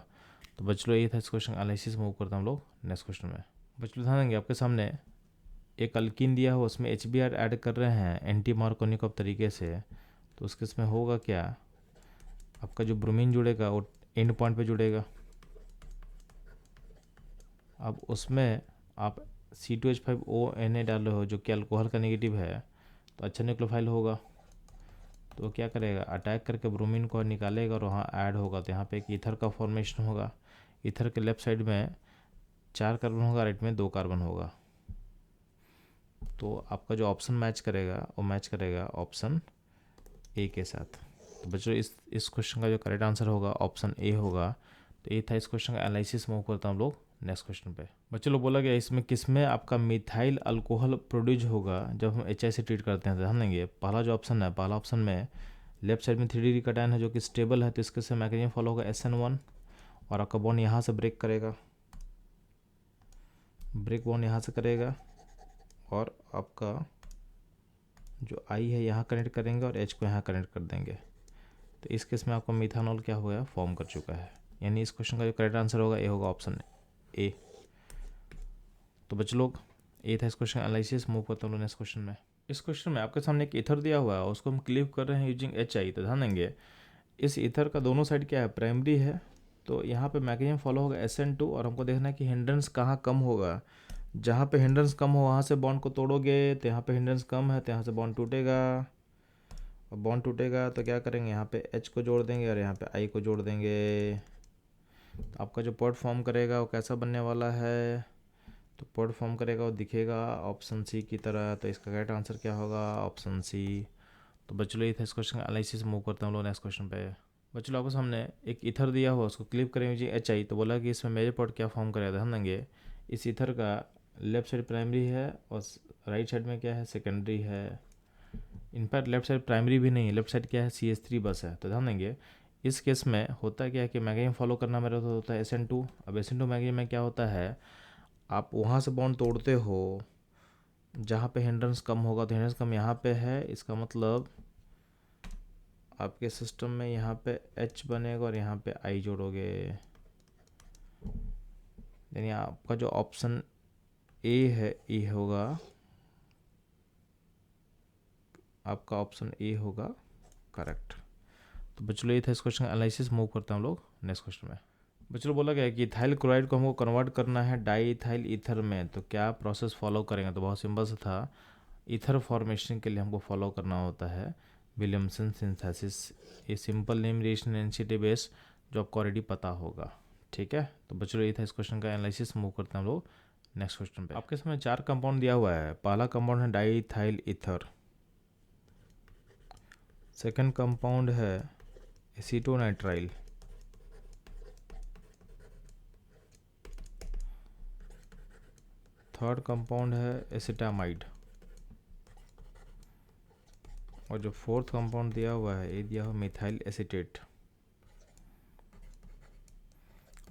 तो बच्चों ये था इस क्वेश्चन एनालिसिस। मूव करते हैं हम लोग नेक्स्ट क्वेश्चन में। बच्चों ध्यान देंगे आपके सामने एक अल्कीन दिया हो, उसमें HBr ऐड कर रहे हैं एंटी मार्कोनिकॉप तरीके से। तो उसके इसमें होगा क्या, आपका जो ब्रोमीन जुड़ेगा वो एंड पॉइंट पे जुड़ेगा। अब उसमें आप C2H5O डाल रहे हो जो कि अल्कोहल का नेगेटिव है, तो अच्छा न्यूक्लियोफाइल होगा। तो क्या करेगा, अटैक करके ब्रोमीन को निकालेगा और वहाँ ऐड होगा। तो यहाँ पे एक ईथर का फॉर्मेशन होगा। ईथर के लेफ्ट साइड में 4 कार्बन होगा, राइट में 2 कार्बन होगा। तो आपका जो ऑप्शन मैच करेगा वो मैच करेगा ऑप्शन ए के साथ। तो बच्चों इस क्वेश्चन का जो करेक्ट आंसर होगा ऑप्शन ए होगा। तो ये था इस क्वेश्चन का एनालिसिस। मूव करता हूँ हम लोग नेक्स्ट क्वेश्चन पे। बच्चों लोग बोला गया इसमें किसमें आपका मिथाइल अल्कोहल प्रोड्यूस होगा जब हम HI से ट्रीट करते हैं। तो ध्यान देंगे पहला जो ऑप्शन है, पहला ऑप्शन में लेफ्ट साइड में 3D कटायन है जो कि स्टेबल है, तो इसके से मैकेनिज्म फॉलो होगा SN1 और आपका बॉन्ड यहाँ से ब्रेक करेगा, ब्रेक बॉन्ड यहाँ से करेगा और आपका जो I है यहाँ कनेक्ट करेंगे और H को यहाँ कनेक्ट कर देंगे। तो इस केस में आपका मिथानॉल क्या हो गया, फॉर्म कर चुका है। यानी इस क्वेश्चन का जो करेक्ट आंसर होगा ये होगा ऑप्शन ए। तो बच्चों लोग ये था इस क्वेश्चन एनालिसिस। मूव करता हूँ नेक्स्ट क्वेश्चन में। इस क्वेश्चन में आपके सामने एक ईथर दिया हुआ है, उसको हम क्लीव कर रहे हैं यूजिंग HI। तो ध्यान देंगे इस ईथर का दोनों साइड क्या है, प्राइमरी है। तो यहाँ पे मैकेनिज्म फॉलो होगा SN2 और हमको देखना है कि हिंड्रेंस कहाँ कम होगा। जहाँ पे हिंड्रेंस कम हो वहाँ से बॉन्ड को तोड़ोगे, तो यहाँ पे हिंड्रेंस कम है तो यहाँ से बॉन्ड टूटेगा। और बॉन्ड टूटेगा तो क्या करेंगे, यहाँ पे H को जोड़ देंगे और यहाँ पे I को जोड़ देंगे। तो आपका जो पॉड फॉर्म करेगा वो कैसा बनने वाला है, तो पॉड फॉर्म करेगा वो दिखेगा ऑप्शन सी की तरह। तो इसका करेक्ट आंसर क्या होगा, ऑप्शन सी। तो बच्चों ये था इस क्वेश्चन का एनालिसिस। मूव करते हैं हम लोग नेक्स्ट क्वेश्चन पे। बच्चों आपको सामने एक ईथर दिया हुआ, उसको क्लिप करेंगे जी HI। तो बोला कि इसमें मेजर पॉड क्या फॉर्म करेगा। ध्यान देंगे इस ईथर का लेफ्ट साइड प्राइमरी है और राइट साइड में क्या है, सेकेंडरी है। इनफैक्ट लेफ्ट साइड प्राइमरी भी नहीं है, लेफ्ट साइड क्या है, CH3 बस है। तो ध्यान देंगे इस केस में होता क्या है कि मैकेनिज्म फॉलो करना मेरा तो होता है SN2। अब SN2 मैकेनिज्म में क्या होता है, आप वहाँ से बॉन्ड तोड़ते हो जहाँ पे हिंड्रेंस कम होगा। तो हिंड्रेंस कम यहाँ पे है, इसका मतलब आपके सिस्टम में यहाँ पे H बनेगा और यहाँ पे I जोड़ोगे। यानी आपका जो ऑप्शन ए है ए होगा, आपका ऑप्शन ए होगा करेक्ट। तो बच्चों ये था इस क्वेश्चन का एनालिसिस। मूव करते हैं हम लोग नेक्स्ट क्वेश्चन में। बच्चों बोला गया है कि इथाइल क्लोराइड को हमको कन्वर्ट करना है डाई इथाइल ईथर में, तो क्या प्रोसेस फॉलो करेंगे? तो बहुत सिंपल सा था, ईथर फॉर्मेशन के लिए हमको फॉलो करना होता है विलियमसन सिंथेसिस, ये simple name reaction density base जो आपको ऑलरेडी पता होगा। ठीक है, तो बच्चों ये था इस क्वेश्चन का एनालिसिस। मूव करते हैं हम लोग नेक्स्ट क्वेश्चन पे। आपके सामने 4 कंपाउंड दिया हुआ है। पहला कंपाउंड है di ethyl ether, second compound है एसीटोनाइट्राइल, थर्ड कंपाउंड है एसिटामाइड, और जो फोर्थ कंपाउंड दिया हुआ है ये दिया हुआ मिथाइल एसीटेट।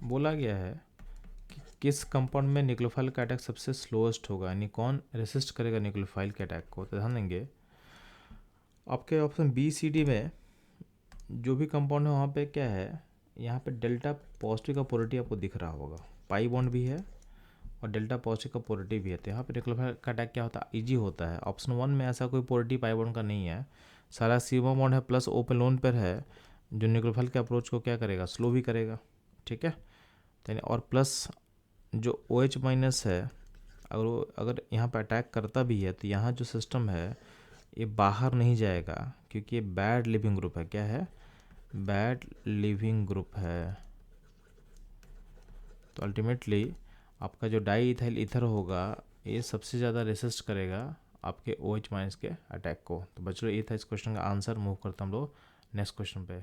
बोला गया है कि किस कंपाउंड में न्यूक्लियोफाइल का अटैक सबसे स्लोएस्ट होगा, यानी कौन रेसिस्ट करेगा न्यूक्लियोफाइल के अटैक को। तो ध्यान देंगे आपके ऑप्शन बी सी डी में जो भी कंपाउंड है वहाँ पे क्या है, यहाँ पे डेल्टा पॉजिटिव का पोलरिटी आपको दिख रहा होगा, पाई बॉन्ड भी है और डेल्टा पॉजिटिव का पोलरिटी भी है। तो यहाँ पे न्यूक्लियोफाइल का अटैक क्या होता है, ईजी होता है। ऑप्शन 1 में ऐसा कोई पोलरिटी पाई बॉन्ड का नहीं है, सारा सिग्मा बॉन्ड है प्लस ओ पे लोन पर है, जो न्यूक्लियोफाइल के अप्रोच को क्या करेगा, स्लो भी करेगा। ठीक है, तो और प्लस जो OH माइनस है, अगर यहाँ पे अटैक करता भी है तो यहाँ जो सिस्टम है ये बाहर नहीं जाएगा, क्योंकि ये बैड लिविंग ग्रुप है। क्या है, बैड लिविंग ग्रुप है। तो अल्टीमेटली आपका जो डाई इथाइल ईथर होगा ये सबसे ज़्यादा रेसिस्ट करेगा आपके OH माइनस के अटैक को। तो बच्चों ये था इस क्वेश्चन का आंसर। मूव करता हम लोग नेक्स्ट क्वेश्चन पे।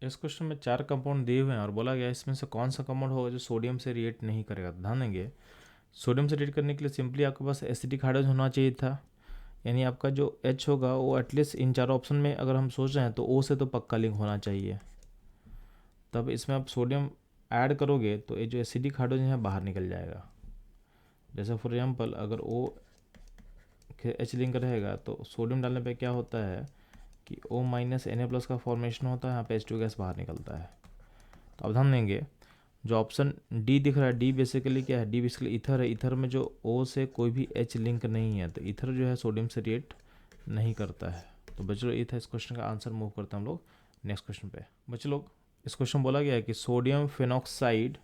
इस क्वेश्चन में 4 कंपाउंड दिए हुए हैं और बोला गया इसमें से कौन सा कंपाउंड होगा जो सोडियम से रिएक्ट नहीं करेगा। ध्यान देंगे सोडियम से रिएक्ट करने के लिए सिंपली आपके पास एसिडिक हाइड्रोजन होना चाहिए था, यानी आपका जो H होगा वो एटलीस्ट इन 4 ऑप्शन में अगर हम सोच रहे हैं तो O से तो पक्का लिंक होना चाहिए। तब इसमें आप सोडियम ऐड करोगे तो ये जो एसिडिक हाइड्रोजन है बाहर निकल जाएगा। जैसे फॉर एग्जांपल अगर O H लिंक रहेगा तो सोडियम डालने पे क्या होता है कि O माइनस Na प्लस का फॉर्मेशन होता है, यहाँ पे H2 गैस बाहर निकलता है। तो अब ध्यान देंगे जो ऑप्शन डी दिख रहा है, डी बेसिकली क्या है, डी बेसिकली ईथर है। ईथर में जो O से कोई भी H लिंक नहीं है, तो ईथर जो है सोडियम से रिएक्ट नहीं करता है। तो बच्चों ये था इस क्वेश्चन का आंसर। मूव करते हैं हम लोग नेक्स्ट क्वेश्चन पे। बच्चों लोग इस क्वेश्चन बोला गया है कि सोडियम फेनॉक्साइड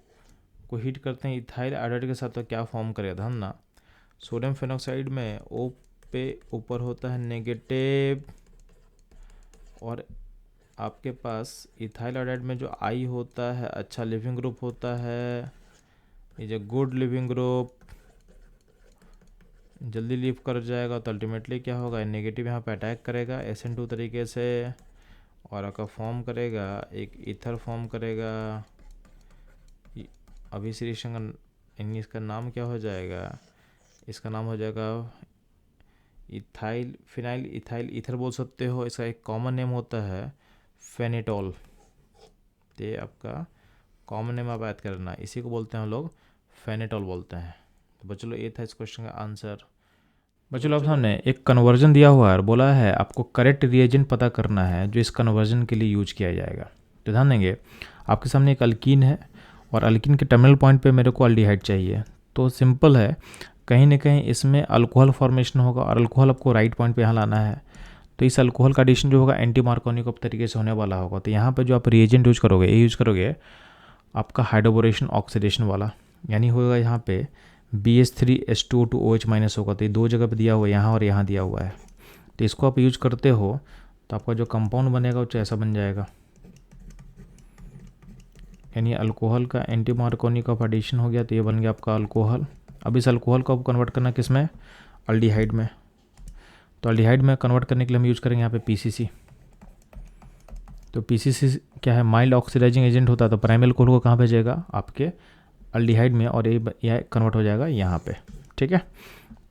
को हीट करते हैं इथाइल आयोडाइड के साथ तो क्या फॉर्म करेगा। ध्यान ना, सोडियम फेनॉक्साइड में O पे ऊपर होता है नेगेटिव, और आपके पास इथाइल आयोडाइड में जो I होता है अच्छा लिविंग ग्रुप होता है, ये जो गुड लिविंग ग्रुप जल्दी लीव कर जाएगा। तो अल्टीमेटली क्या होगा, नेगेटिव यहाँ पे अटैक करेगा SN2 तरीके से और आपका फॉर्म करेगा एक ईथर फॉर्म करेगा। अभी इस रिएक्शन का इसका नाम क्या हो जाएगा, इसका नाम हो जाएगा इथाइल फिनाइल इथाइल ईथर बोल सकते हो। इसका एक कॉमन नेम होता है फेनेटॉल, तो ये आपका कॉमन नेम आप याद करना, इसी को बोलते हैं हम लोग फेनेटॉल बोलते हैं। तो बच्चों ये था इस क्वेश्चन का आंसर। बच्चों आप सामने एक कन्वर्जन दिया हुआ है और बोला है आपको करेक्ट रिएजेंट पता करना है जो इस कन्वर्जन के लिए यूज किया जाएगा। तो ध्यान देंगे आपके सामने एक अल्कीन है और अल्कीन के टर्मिनल पॉइंट पे मेरे को अल्डिहाइड चाहिए। तो सिंपल है, कहीं ना कहीं इसमें अल्कोहल फॉर्मेशन होगा और अल्कोहल आपको राइट पॉइंट पे यहाँ लाना है। तो इस अल्कोहल का एडिशन जो होगा एंटी मार्कोनिक तरीके से होने वाला होगा। तो यहाँ पर जो आप रिएजेंट यूज करोगे ये यूज करोगे आपका हाइड्रोबोरेशन ऑक्सीडेशन वाला, यानी होगा यहाँ पे BH3H2O2OH माइनस होगा। तो ये 2 जगह पे दिया हुआ है, यहाँ और यहाँ दिया हुआ है। तो इसको आप यूज करते हो तो आपका जो कंपाउंड बनेगा वो ऐसा बन जाएगा, यानी अल्कोहल का एंटी मार्कोनिक ऑफ एडिशन हो गया। तो ये बन गया आपका अल्कोहल। अब इस अल्कोहल को आप कन्वर्ट करना किस में, अल्डिहाइड में। तो अल्डिहाइड में कन्वर्ट करने के लिए हम यूज़ करेंगे यहाँ पे PCC। तो PCC क्या है, माइल्ड ऑक्सीडाइजिंग एजेंट होता है। तो प्राइमरी अल्कोहल को कहाँ भेजेगा, आपके अल्डिहाइड में, और ये कन्वर्ट हो जाएगा यहाँ पे। ठीक है,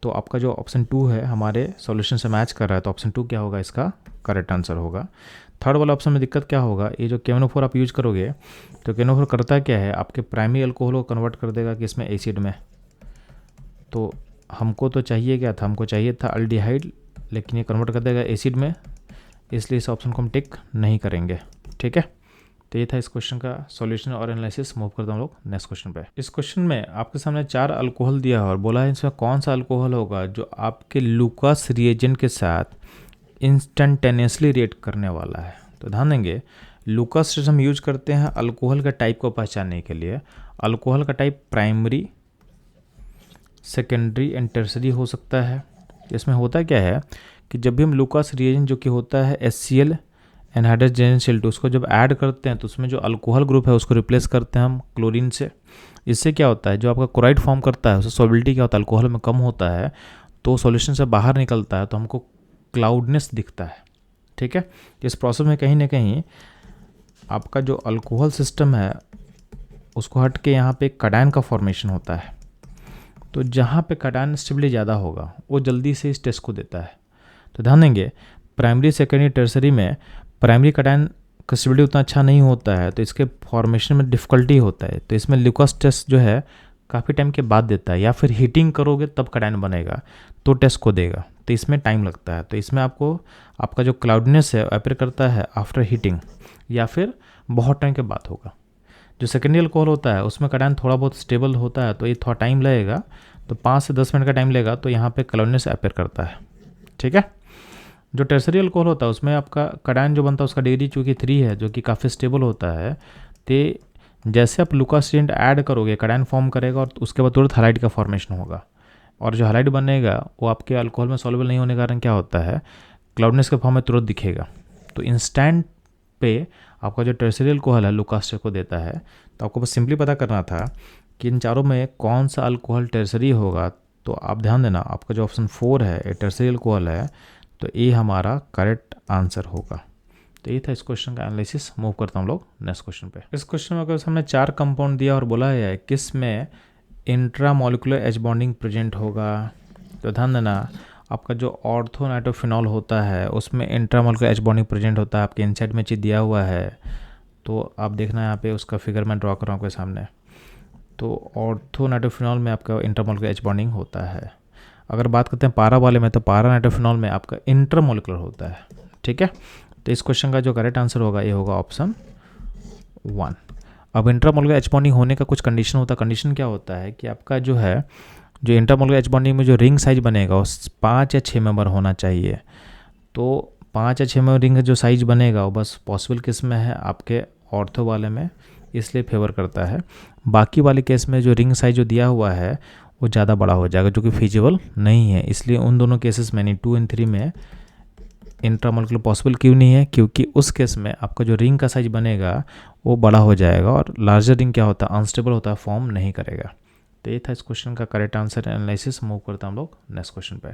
तो आपका जो ऑप्शन 2 है हमारे सॉल्यूशन से मैच कर रहा है, तो ऑप्शन 2 क्या होगा, इसका करेक्ट आंसर होगा। थर्ड वाला ऑप्शन में दिक्कत क्या होगा, ये जो KNO4 आप यूज करोगे तो KNO4 करता क्या है, आपके प्राइमरी अल्कोहल को कन्वर्ट कर देगा किसमें, एसिड में। तो हमको तो चाहिए क्या था, हमको चाहिए था अल्डिहाइड, लेकिन ये कन्वर्ट कर देगा एसिड में, इसलिए इस ऑप्शन को हम टिक नहीं करेंगे। ठीक है, तो ये था इस क्वेश्चन का सॉल्यूशन और एनालिसिस। मूव करता हम लोग नेक्स्ट क्वेश्चन पे। इस क्वेश्चन में आपके सामने 4 अल्कोहल दिया है और बोला है इसमें कौन सा अल्कोहल होगा जो आपके लूकास रिएजेंट के साथ इंस्टेंटेनियसली रिएक्ट करने वाला है। तो ध्यान देंगे लुकास टेस्ट हम यूज करते हैं अल्कोहल का टाइप को पहचानने के लिए। अल्कोहल का type primary, secondary and tertiary हो सकता है। इसमें होता क्या है कि जब भी हम लुकास रिएजेंट जो कि होता है HCl एनहाइड्रोजन Cl2 उसको जब ऐड करते हैं तो उसमें जो अल्कोहल ग्रुप है उसको रिप्लेस करते हैं हम क्लोरीन से। इससे क्या होता है, जो आपका क्लोराइड फॉर्म करता है उससे सॉल्बिलिटी क्या होता है, अल्कोहल में कम होता है, तो सॉल्यूशन से बाहर निकलता है तो हमको क्लाउडनेस दिखता है। ठीक है, इस प्रोसेस में कहीं ना कहीं आपका जो अल्कोहल सिस्टम है उसको हट के यहाँ पे कटायन का फॉर्मेशन होता है। तो जहाँ पे कटायन स्टेबिलिटी ज़्यादा होगा वो जल्दी से इस टेस्ट को देता है। तो ध्यान देंगे प्राइमरी, सेकेंडरी, टर्सरी में प्राइमरी कटायन का स्टेबिलिटी उतना अच्छा नहीं होता है तो इसके फॉर्मेशन में डिफ़िकल्टी होता है। तो इसमें लुकास टेस्ट जो है काफ़ी टाइम के बाद देता है, या फिर हीटिंग करोगे तब कटायन बनेगा तो टेस्ट को देगा, तो इसमें टाइम लगता है। तो इसमें आपको आपका जो क्लाउडनेस है अपेयर करता है आफ्टर हीटिंग या फिर बहुत टाइम के बाद होगा। जो सेकेंडरी अल्कोहल होता है उसमें कटायन थोड़ा बहुत स्टेबल होता है तो ये थोड़ा टाइम लगेगा, तो 5 से 10 मिनट का टाइम लगेगा, तो यहाँ पे क्लाउडनेस अपेयर करता है। ठीक है, जो टर्सरी अल्कोहल होता है उसमें आपका कटायन जो बनता है उसका डिग्री चूँकि 3 है जो कि काफ़ी स्टेबल होता है, तो जैसे आप लुकास रिएजेंट ऐड करोगे कटायन फॉर्म करेगा और उसके बाद तुरंत हैलाइड का फॉर्मेशन होगा, और जो हैलाइड बनेगा वो आपके अल्कोहल में सॉल्युबल नहीं होने के कारण क्या होता है, क्लाउडनेस के फॉर्म में तुरंत दिखेगा। तो इंस्टेंट पे आपका जो टर्सरी अल्कोहल है लुकास टेस्ट को देता है। तो आपको बस सिंपली पता करना था कि इन चारों में कौन सा अल्कोहल टर्सरी होगा। तो आप ध्यान देना आपका जो ऑप्शन 4 है ये टर्सरी अल्कोहल है, तो ये हमारा करेक्ट आंसर होगा। तो ये था इस क्वेश्चन का एनालिसिस। मूव करता हूँ लोग नेक्स्ट क्वेश्चन पे। इस क्वेश्चन में अगर हमने 4 कंपाउंड दिया और बोला है किस में इंट्रामोलिकुलर एच बॉन्डिंग प्रेजेंट होगा। तो ध्यान देना आपका जो ऑर्थो नाइट्रोफिनॉल होता है उसमें इंट्रामोलिकुलर एच बॉन्डिंग प्रेजेंट होता है। आपके इनसाइड में चीज़ दिया हुआ है तो आप देखना यहाँ पे उसका फिगर मैं ड्रॉ कर रहा हूँ आपके सामने। तो ऑर्थो नाइट्रोफिनॉल में आपका इंट्रामोलिकुलर एच बॉन्डिंग होता है। अगर बात करते हैं पारा वाले में तो पारा नाइट्रोफिनॉल में आपका इंटरमोलिकुलर होता है। ठीक है, तो इस क्वेश्चन का जो करेक्ट आंसर होगा ये होगा ऑप्शन 1। अब इंट्रामोलिकुलर एच बॉन्डिंग होने का कुछ कंडीशन होता है। कंडीशन क्या होता है कि आपका जो है जो इंट्रामोलिकुलर एच बॉन्डिंग में जो रिंग साइज बनेगा वो 5 या 6 मेंबर होना चाहिए। तो 5 या 6 मेंबर रिंग जो साइज बनेगा वो बस पॉसिबल केस में है आपके ऑर्थो वाले में, इसलिए फेवर करता है। बाकी वाले केस में जो रिंग साइज जो दिया हुआ है वो ज़्यादा बड़ा हो जाएगा जो कि फिजिबल नहीं है, इसलिए उन दोनों केसेस में 2 और 3 में इंट्रामोलिकुलर पॉसिबल क्यों नहीं है, क्योंकि उस केस में आपका जो रिंग का साइज बनेगा वो बड़ा हो जाएगा और लार्जर रिंग क्या होता है अनस्टेबल होता है, फॉर्म नहीं करेगा। तो ये था इस क्वेश्चन का करेक्ट आंसर एनालिसिस। मूव करता हम लोग नेक्स्ट क्वेश्चन पे।